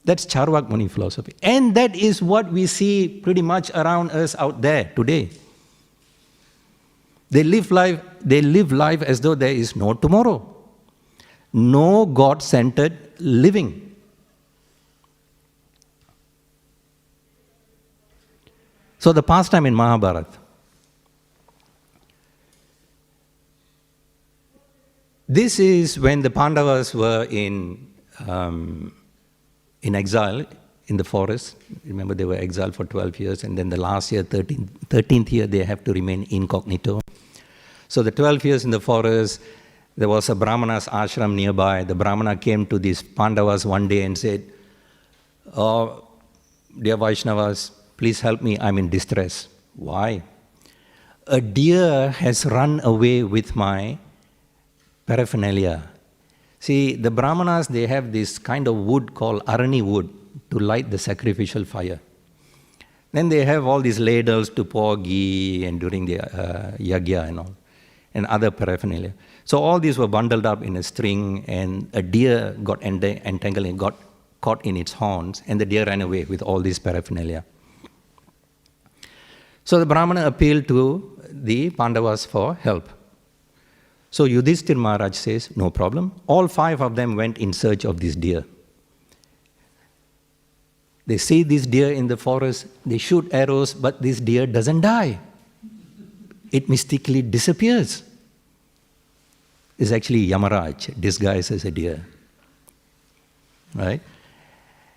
That's Charvak Muni philosophy. And that is what we see pretty much around us out there today. They live life as though there is no tomorrow. No God-centered living. So the pastime in Mahabharata. This is when the Pandavas were in exile in the forest. Remember, they were exiled for 12 years, and then the last year, 13th year, they have to remain incognito. So the 12 years in the forest, there was a Brahmana's ashram nearby. The Brahmana came to these Pandavas one day and said, "Oh, dear Vaishnavas, please help me, I'm in distress." Why? A deer has run away with my paraphernalia. See, the Brahmanas, they have this kind of wood called arani wood to light the sacrificial fire. Then they have all these ladles to pour ghee and during the yagya and all, and other paraphernalia. So all these were bundled up in a string, and a deer got entangled and got caught in its horns, and the deer ran away with all these paraphernalia. So the Brahmana appealed to the Pandavas for help. So Yudhishthira Maharaj says, no problem. All 5 of them went in search of this deer. They see this deer in the forest, they shoot arrows, but this deer doesn't die. It mystically disappears. It's actually Yamaraj, disguised as a deer. Right?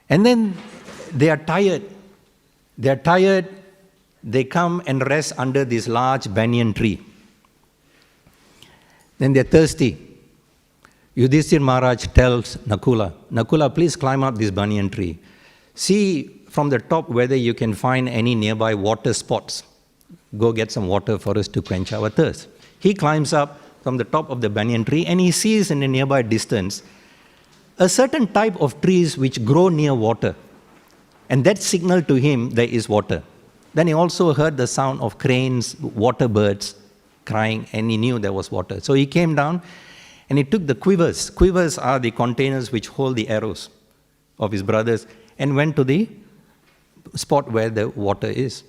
And then they are tired. They come and rest under this large banyan tree. Then they're thirsty. Yudhishthira Maharaj tells Nakula, Nakula, please climb up this banyan tree. See from the top whether you can find any nearby water spots. Go get some water for us to quench our thirst. He climbs up from the top of the banyan tree and he sees in a nearby distance a certain type of trees which grow near water. And that signaled to him there is water. Then he also heard the sound of cranes, water birds crying, and he knew there was water. So he came down and he took the quivers. Quivers are the containers which hold the arrows of his brothers, and went to the spot where the water is.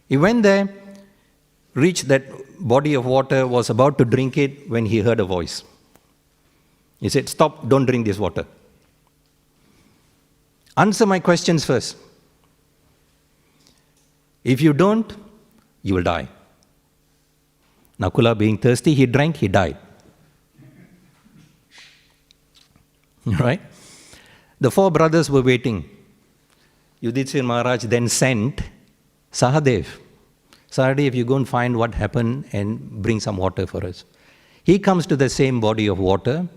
He went there, reached that body of water, was about to drink it when he heard a voice. He said, stop, don't drink this water. Answer my questions first. If you don't, you will die. Nakula, being thirsty, he drank, he died. Right? The 4 brothers were waiting. Yudhishthira Maharaj then sent Sahadev. Sahadev, you go and find what happened and bring some water for us. He comes to the same body of water.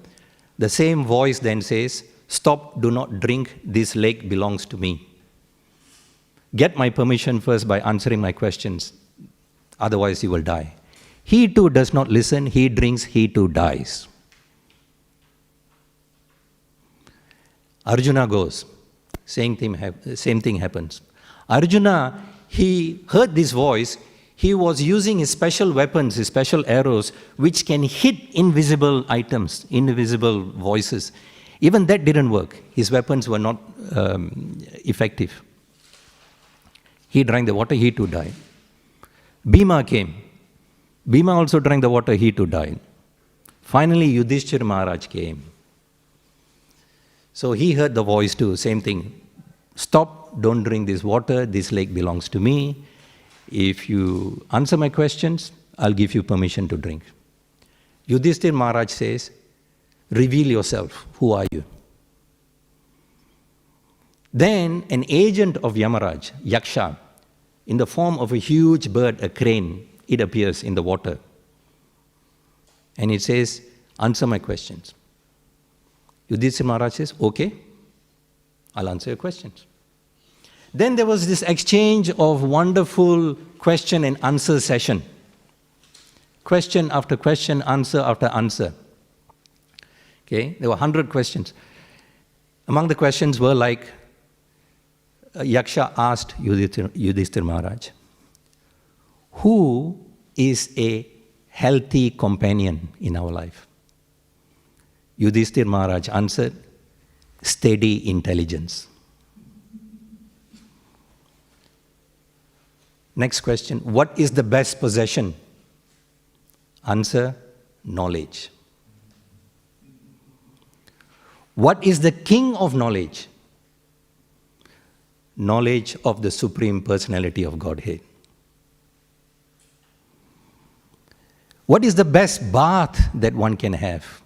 The same voice then says, stop, do not drink, this lake belongs to me. Get my permission first by answering my questions, otherwise you will die. He too does not listen, he drinks, he too dies. Arjuna goes, same thing happens. Arjuna, he heard this voice, he was using his special weapons, his special arrows, which can hit invisible items, invisible voices. Even that didn't work. His weapons were not effective. He drank the water, he too died. Bhima came. Bhima also drank the water, he too died. Finally, Yudhishthira Maharaj came. So he heard the voice too, same thing. Stop, don't drink this water, this lake belongs to me. If you answer my questions, I'll give you permission to drink. Yudhishthira Maharaj says, reveal yourself, who are you? Then an agent of Yamaraj, Yaksha, in the form of a huge bird, a crane, it appears in the water. And it says, answer my questions. Yudhishthira Maharaj says, okay, I'll answer your questions. Then there was this exchange of wonderful question and answer session. Question after question, answer after answer. Okay, there were 100 questions. Among the questions were like, Yaksha asked Yudhishthira Maharaj, who is a healthy companion in our life? Yudhishthira Maharaj answered, steady intelligence. Next question, what is the best possession? Answer, knowledge. What is the king of knowledge? Knowledge of the Supreme Personality of Godhead. What is the best bath that one can have?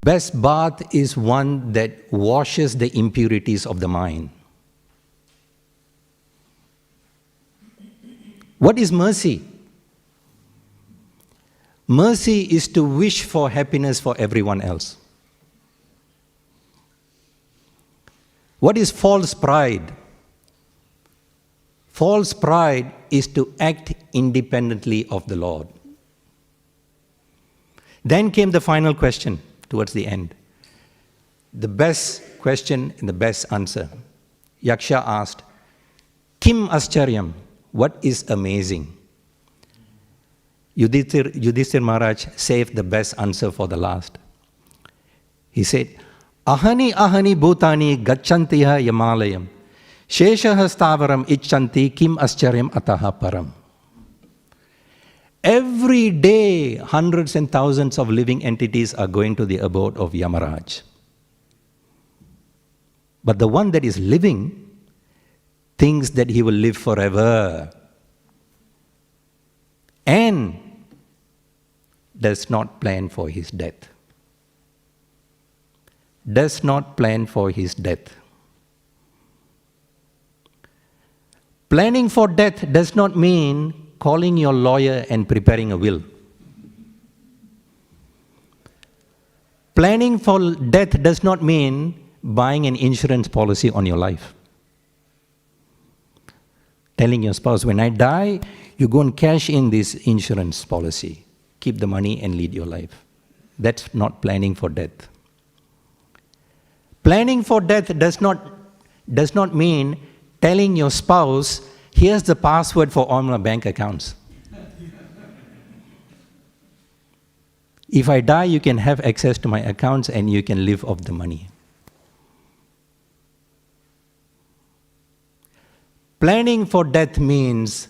Best bath is one that washes the impurities of the mind. What is mercy? Mercy is to wish for happiness for everyone else. What is false pride? False pride is to act independently of the Lord. Then came the final question towards the end. The best question and the best answer. Yaksha asked, Kim Ascharyam? What is amazing? Yudhishthira Maharaj saved the best answer for the last. He said, Ahani ahani bhutani gachantiha yamalayam sheshaha stavaram icchanti kim ascharyam ataha param. Every day, hundreds and thousands of living entities are going to the abode of Yamaraj. But the one that is living thinks that he will live forever and does not plan for his death. Does not plan for his death. Planning for death does not mean calling your lawyer and preparing a will. Planning for death does not mean buying an insurance policy on your life. Telling your spouse, when I die, you go and cash in this insurance policy. Keep the money and lead your life. That's not planning for death. Planning for death does not mean telling your spouse, here's the password for all my bank accounts. If I die, you can have access to my accounts and you can live off the money. Planning for death means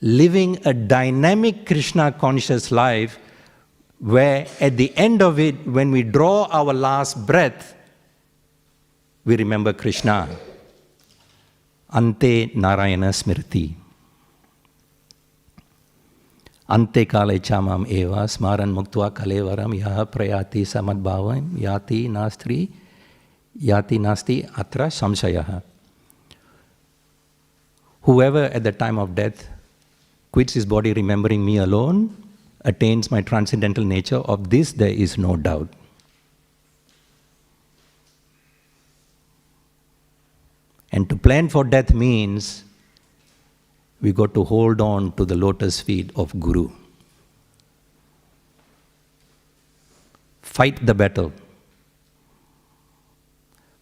living a dynamic Krishna conscious life where at the end of it, when we draw our last breath, we remember Krishna. Ante Narayana Smriti. Ante kale chamam eva smaran muktva kalevaram yaha prayati samadbhavam yati nasti atra samsayaha. Whoever at the time of death quits his body remembering me alone attains my transcendental nature. Of this there is no doubt. And to plan for death means we got to hold on to the lotus feet of Guru. Fight the battle.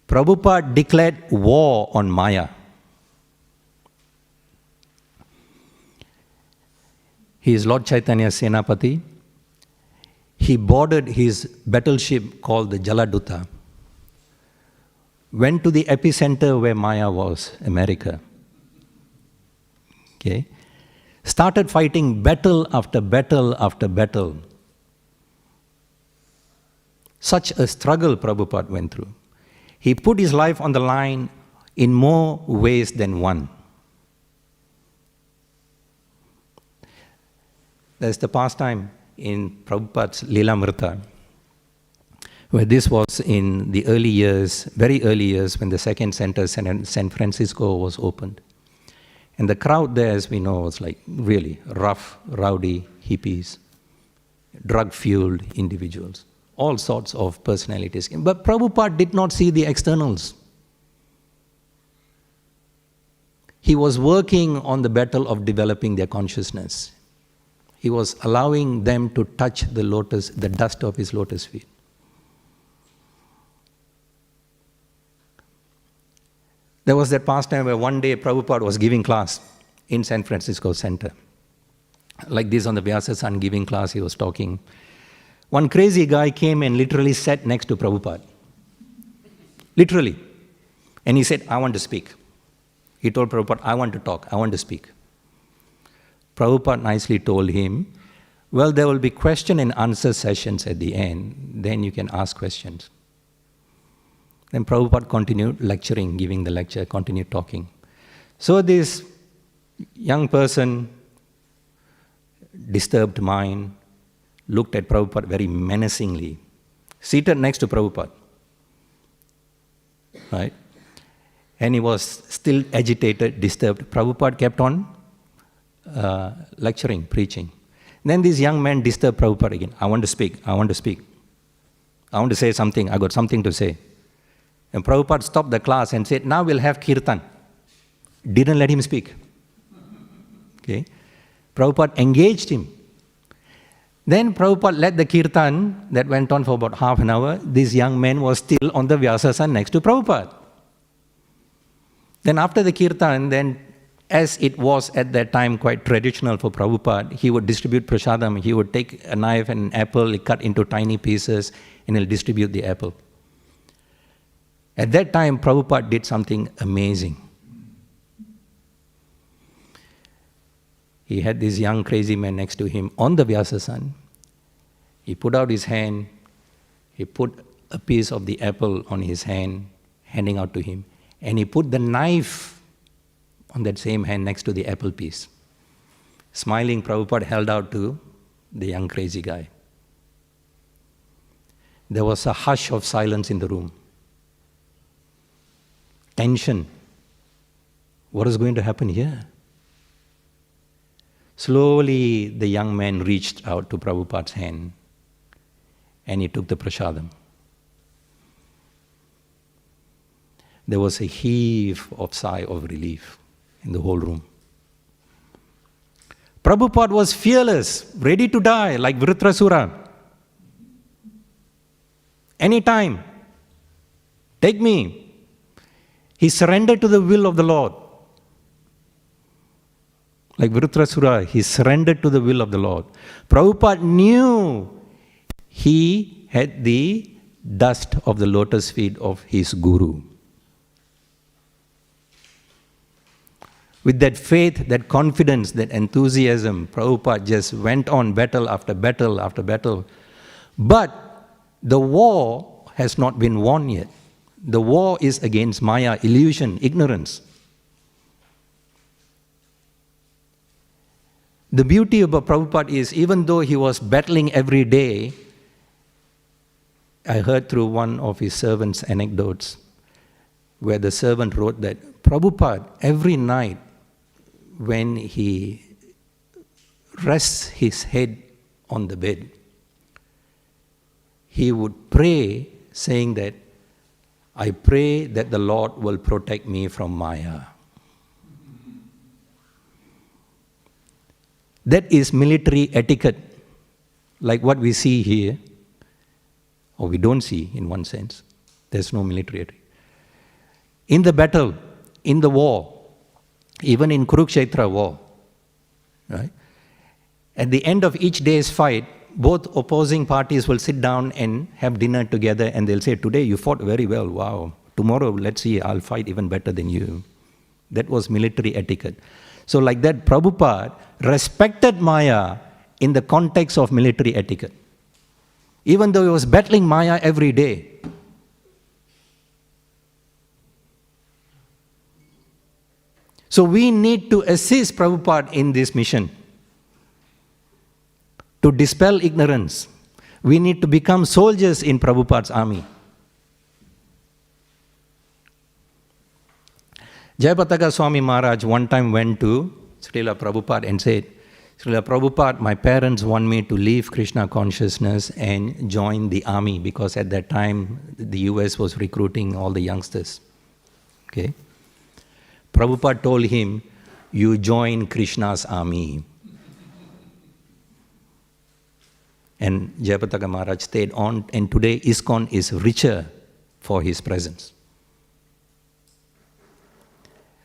Prabhupada declared war on Maya. He is Lord Chaitanya's Senapati. He boarded his battleship called the Jaladuta. Went to the epicenter where Maya was, America. Okay. Started fighting battle after battle after battle. Such a struggle Prabhupada went through. He put his life on the line in more ways than one. There's the pastime in Prabhupada's Leelamrita, where this was in the early years, very early years, when the second center, San Francisco, was opened. And the crowd there, as we know, was like really rough, rowdy hippies, drug-fueled individuals, all sorts of personalities. But Prabhupada did not see the externals. he was working on the battle of developing their consciousness. He was allowing them to touch the dust of his lotus feet. There was that past time where one day Prabhupada was giving class in San Francisco Center. Like this on the Vyasa-san giving class, he was talking. One crazy guy came and literally sat next to Prabhupada. Literally. And he said, I want to speak. He told Prabhupada, I want to talk, I want to speak. Prabhupada nicely told him, well, there will be question and answer sessions at the end. Then you can ask questions. Then Prabhupada continued lecturing, giving the lecture, continued talking. So this young person, disturbed mind, looked at Prabhupada very menacingly, seated next to Prabhupada. Right? And he was still agitated, disturbed. Prabhupada kept on lecturing, preaching. Then this young man disturbed Prabhupada again. I want to speak, I want to speak. I want to say something, I got something to say. And Prabhupada stopped the class and said, now we'll have kirtan. Didn't let him speak. Okay? Prabhupada engaged him. Then Prabhupada led the kirtan that went on for about half an hour. This young man was still on the Vyasa-san next to Prabhupada. Then after the kirtan, then as it was at that time quite traditional for Prabhupada, he would distribute prasadam. He would take a knife and an apple, cut into tiny pieces, and he'll distribute the apple. At that time, Prabhupada did something amazing. He had this young crazy man next to him on the Vyasa-san. He put out his hand, he put a piece of the apple on his hand, handing out to him, and he put the knife on that same hand next to the apple piece. Smiling, Prabhupada held out to the young crazy guy. There was a hush of silence in the room. Tension. What is going to happen here? Slowly, the young man reached out to Prabhupada's hand and he took the prasadam. There was a heave of sigh of relief in the whole room. Prabhupada was fearless, ready to die like Vritrasura. Anytime, take me. He surrendered to the will of the Lord. Like Vritrasura, he surrendered to the will of the Lord. Prabhupada knew he had the dust of the lotus feet of his Guru. With that faith, that confidence, that enthusiasm, Prabhupada just went on battle after battle after battle. But the war has not been won yet. The war is against Maya, illusion, ignorance. The beauty about Prabhupada is, even though he was battling every day, I heard through one of his servants' anecdotes, where the servant wrote that Prabhupada, every night when he rests his head on the bed, he would pray saying that, I pray that the Lord will protect me from Maya. That is military etiquette, like what we see here, or we don't see in one sense. There's no military etiquette. In the battle, in the war, even in Kurukshetra war, right? At the end of each day's fight, both opposing parties will sit down and have dinner together and they'll say, today you fought very well, wow. Tomorrow, let's see, I'll fight even better than you. That was military etiquette. So like that, Prabhupada respected Maya in the context of military etiquette. Even though he was battling Maya every day. So we need to assist Prabhupada in this mission. To dispel ignorance. We need to become soldiers in Prabhupada's army. Jayapataka Swami Maharaj one time went to Srila Prabhupada and said, Srila Prabhupada, my parents want me to leave Krishna consciousness and join the army, because at that time the US was recruiting all the youngsters. Okay. Prabhupada told him, you join Krishna's army. And Jayapataka Maharaj stayed on, and today ISKCON is richer for his presence.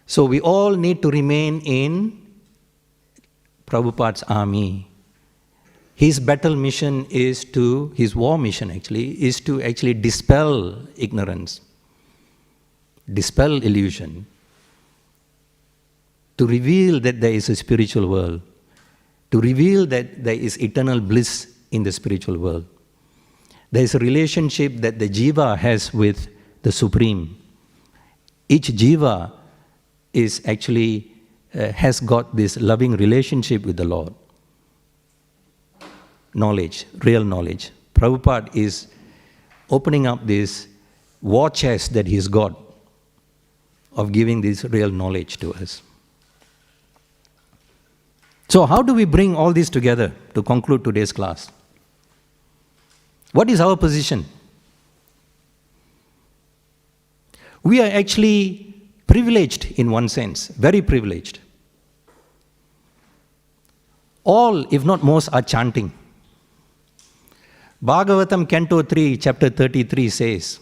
So we all need to remain in Prabhupada's army. His battle mission is to, his war mission actually, is to actually dispel ignorance, dispel illusion, to reveal that there is a spiritual world, to reveal that there is eternal bliss in the spiritual world. There is a relationship that the jiva has with the Supreme. Each jiva is actually, has got this loving relationship with the Lord. Knowledge, real knowledge. Prabhupada is opening up this war chest that he's got of giving this real knowledge to us. So how do we bring all this together to conclude today's class? What is our position? We are actually privileged in one sense, very privileged. All, if not most, are chanting. Bhagavatam Canto 3, Chapter 33 says,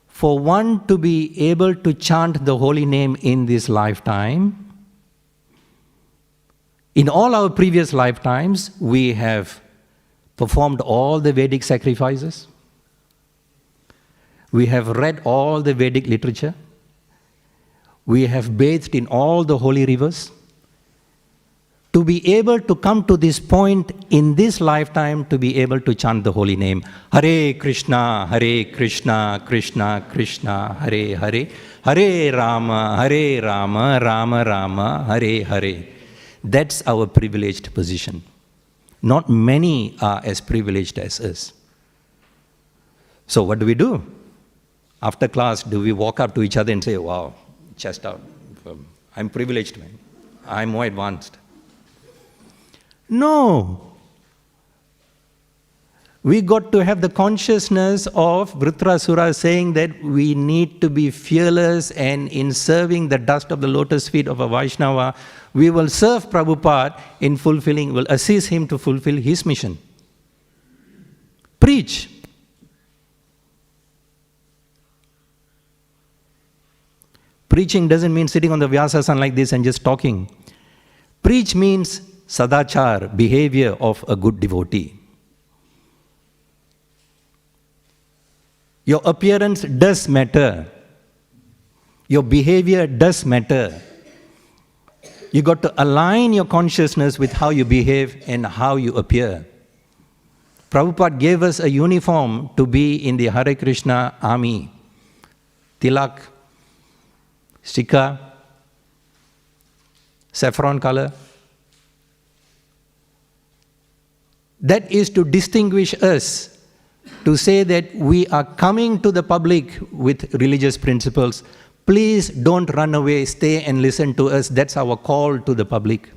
for one to be able to chant the holy name in this lifetime, in all our previous lifetimes, we have performed all the Vedic sacrifices. We have read all the Vedic literature. We have bathed in all the holy rivers. To be able to come to this point in this lifetime, to be able to chant the holy name, Hare Krishna, Krishna Krishna, Hare Hare, Hare Rama, Rama Rama, Hare Hare. That's our privileged position. Not many are as privileged as us. So what do? After class, do we walk up to each other and say, wow, chest out, I'm privileged, man. I'm more advanced. No. We got to have the consciousness of Vritrasura saying that we need to be fearless, and in serving the dust of the lotus feet of a Vaishnava, we will serve Prabhupada in fulfilling, will assist him to fulfill his mission. Preach. Preaching doesn't mean sitting on the Vyasasana like this and just talking. Preach means sadachar, behavior of a good devotee. Your appearance does matter. Your behavior does matter. You got to align your consciousness with how you behave and how you appear. Prabhupada gave us a uniform to be in the Hare Krishna army. Tilak, Shika, saffron color. That is to distinguish us, to say that we are coming to the public with religious principles. Please don't run away, stay and listen to us. That's our call to the public.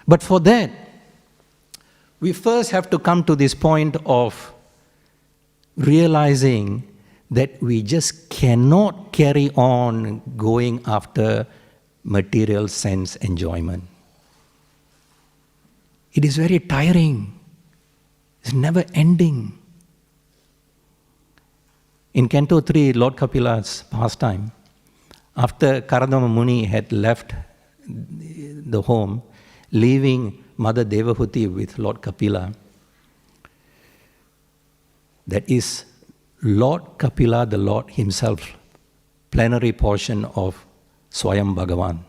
But for that, we first have to come to this point of realizing that we just cannot carry on going after material sense enjoyment. It is very tiring. It's never ending. In Canto 3, Lord Kapila's pastime, after Karadama Muni had left the home, leaving Mother Devahuti with Lord Kapila, that is Lord Kapila, the Lord himself, plenary portion of Swayam Bhagavan,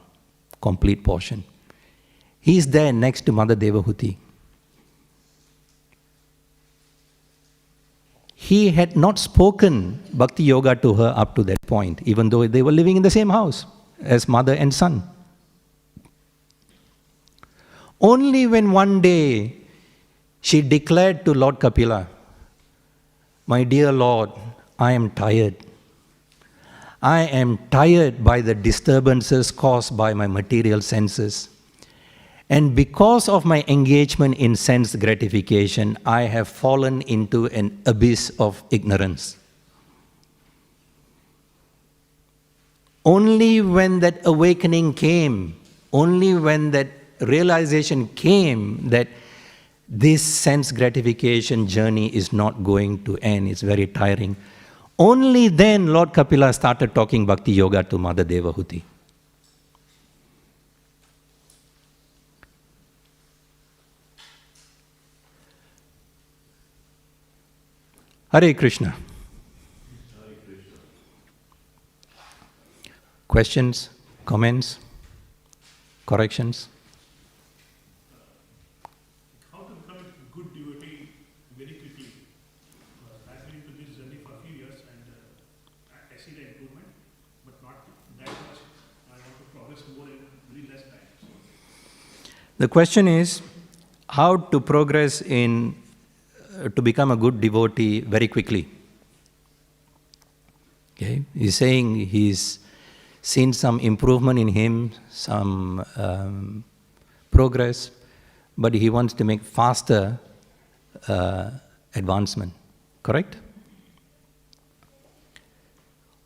complete portion. He is there next to Mother Devahuti. He had not spoken Bhakti Yoga to her up to that point, even though they were living in the same house as mother and son. Only when one day she declared to Lord Kapila, my dear Lord, I am tired. I am tired by the disturbances caused by my material senses. And because of my engagement in sense gratification, I have fallen into an abyss of ignorance. Only when that awakening came, only when that realization came that this sense gratification journey is not going to end, it's very tiring, only then Lord Kapila started talking Bhakti Yoga to Mother Devahuti. Hare Krishna. Questions, comments, corrections? How to become a good devotee very quickly? I've been into this journey for a few years and I see the improvement, but not that much. I want to progress more in very less time. The question is how to progress in to become a good devotee very quickly. Okay? He's saying he's seen some improvement in him, some progress, but he wants to make faster advancement. Correct?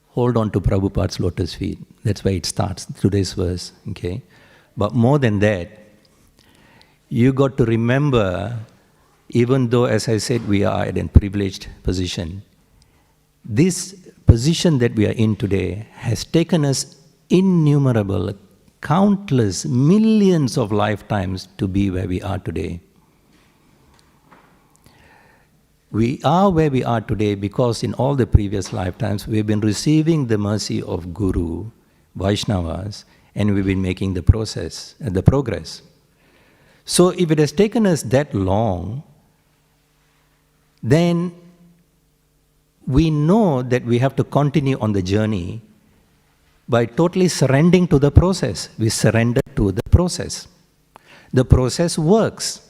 Hold on to Prabhupada's lotus feet. That's where it starts, today's verse. Okay? But more than that, you got to remember, even though, as I said, we are at a privileged position, this position that we are in today has taken us innumerable, countless, millions of lifetimes to be where we are today. We are where we are today because in all the previous lifetimes we've been receiving the mercy of Guru, Vaishnavas, and we've been making the progress. So if it has taken us that long, then we know that we have to continue on the journey by totally surrendering to the process. We surrender to the process. The process works.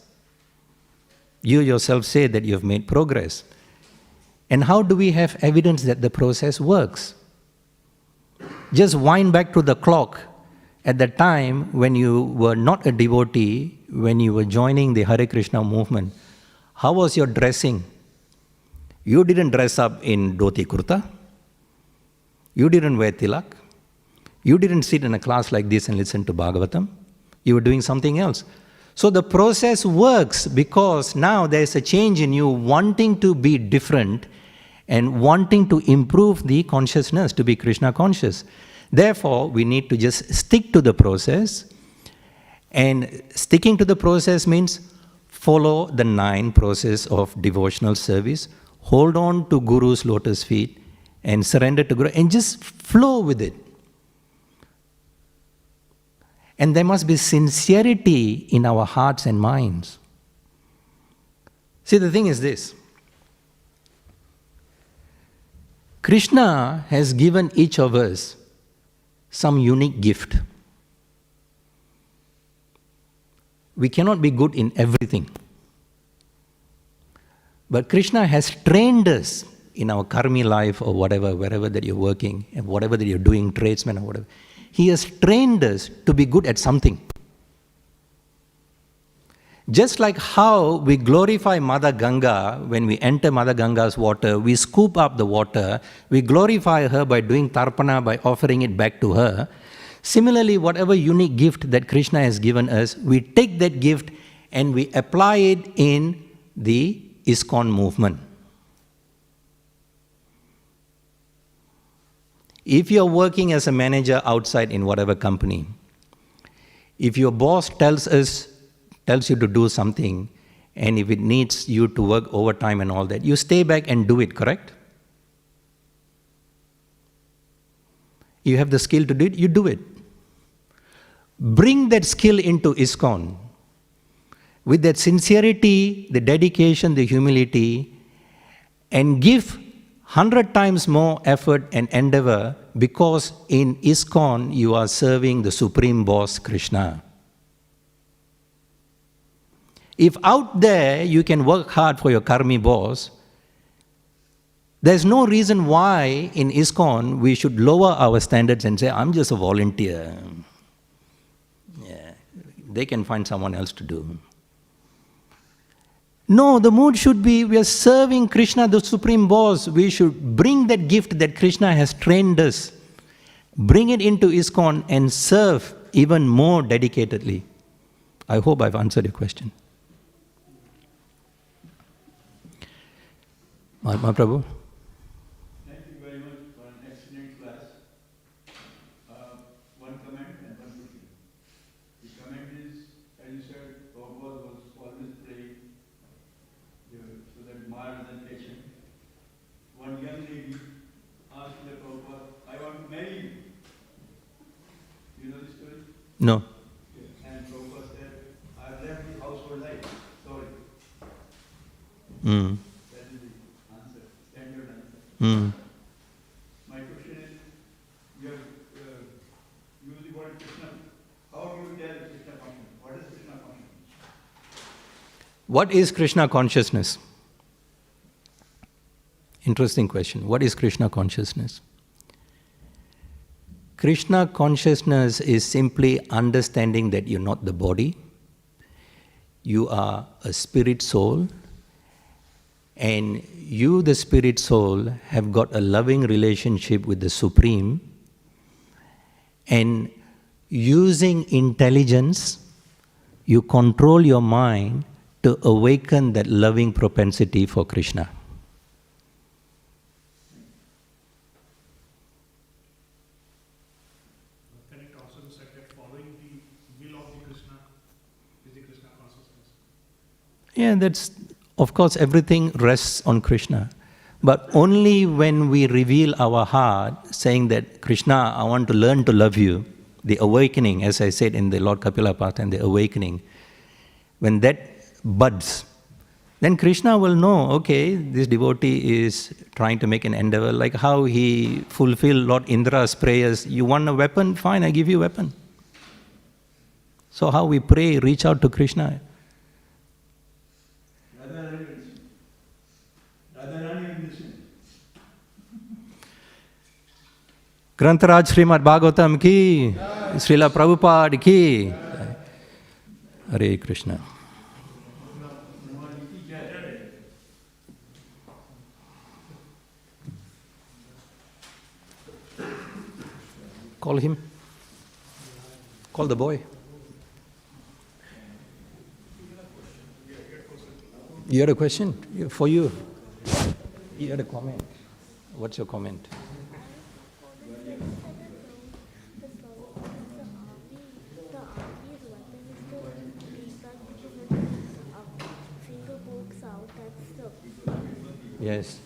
You yourself say that you have made progress. And how do we have evidence that the process works? Just wind back to the clock at the time when you were not a devotee, when you were joining the Hare Krishna movement. How was your dressing? You didn't dress up in dhoti kurta. You didn't wear tilak. You didn't sit in a class like this and listen to Bhagavatam. You were doing something else. So the process works because now there's a change in you wanting to be different and wanting to improve the consciousness, to be Krishna conscious. Therefore, we need to just stick to the process. And sticking to the process means follow the 9 process of devotional service. Hold on to Guru's lotus feet and surrender to Guru and just flow with it. And there must be sincerity in our hearts and minds. See, the thing is this. Krishna has given each of us some unique gift. We cannot be good in everything. But Krishna has trained us in our karmi life or whatever, wherever that you're working, and whatever that you're doing, tradesman or whatever. He has trained us to be good at something. Just like how we glorify Mother Ganga, when we enter Mother Ganga's water, we scoop up the water, we glorify her by doing tarpana, by offering it back to her. Similarly, whatever unique gift that Krishna has given us, we take that gift and we apply it in the ISKCON movement. If you're working as a manager outside in whatever company, if your boss tells you to do something, and if it needs you to work overtime and all that, you stay back and do it, correct? You have the skill to do it, you do it. Bring that skill into ISKCON. With that sincerity, the dedication, the humility, and give 100 times more effort and endeavor, because in ISKCON you are serving the Supreme Boss, Krishna. If out there you can work hard for your karmi boss, there's no reason why in ISKCON we should lower our standards and say, I'm just a volunteer. Yeah, They can find someone else to do. No, the mood should be, we are serving Krishna, the Supreme Boss. We should bring that gift that Krishna has trained us, bring it into ISKCON and serve even more dedicatedly. I hope I've answered your question. Mahatma Prabhu? Thank you very much for an excellent class. One comment and one question. The comment is, as you said, Prabhupada was always praying so that mild and patient. One young lady asked the Prabhupada, I want to marry you. You know the story? No. And Prabhupada said, I've left the household life. Sorry. Mm. That is the answer, standard answer. Mm. My question is, you have used the word Krishna. How do you tell Krishna consciousness? What is Krishna consciousness? What is Krishna consciousness? Interesting question. What is Krishna consciousness? Krishna consciousness is simply understanding that you're not the body, you are a spirit soul, and you, the spirit soul, have got a loving relationship with the Supreme, and using intelligence, you control your mind to awaken that loving propensity for Krishna. Can it also be said that following the will of the Krishna is the Krishna consciousness? Yeah, that's, of course, everything rests on Krishna. But only when we reveal our heart, saying that, Krishna, I want to learn to love you, the awakening, as I said in the Lord Kapila Parth, the awakening, when that buds, then Krishna will know, okay, this devotee is trying to make an endeavor, like how he fulfilled Lord Indra's prayers. You want a weapon? Fine, I give you a weapon. So how we pray, reach out to Krishna. Grantaraj Śrīmad Bhāgavatam ki, Srila Prabhupada ki. Hare Krishna. Call him. Call the boy. You had a question? For you. You had a comment. What's your comment? Yes.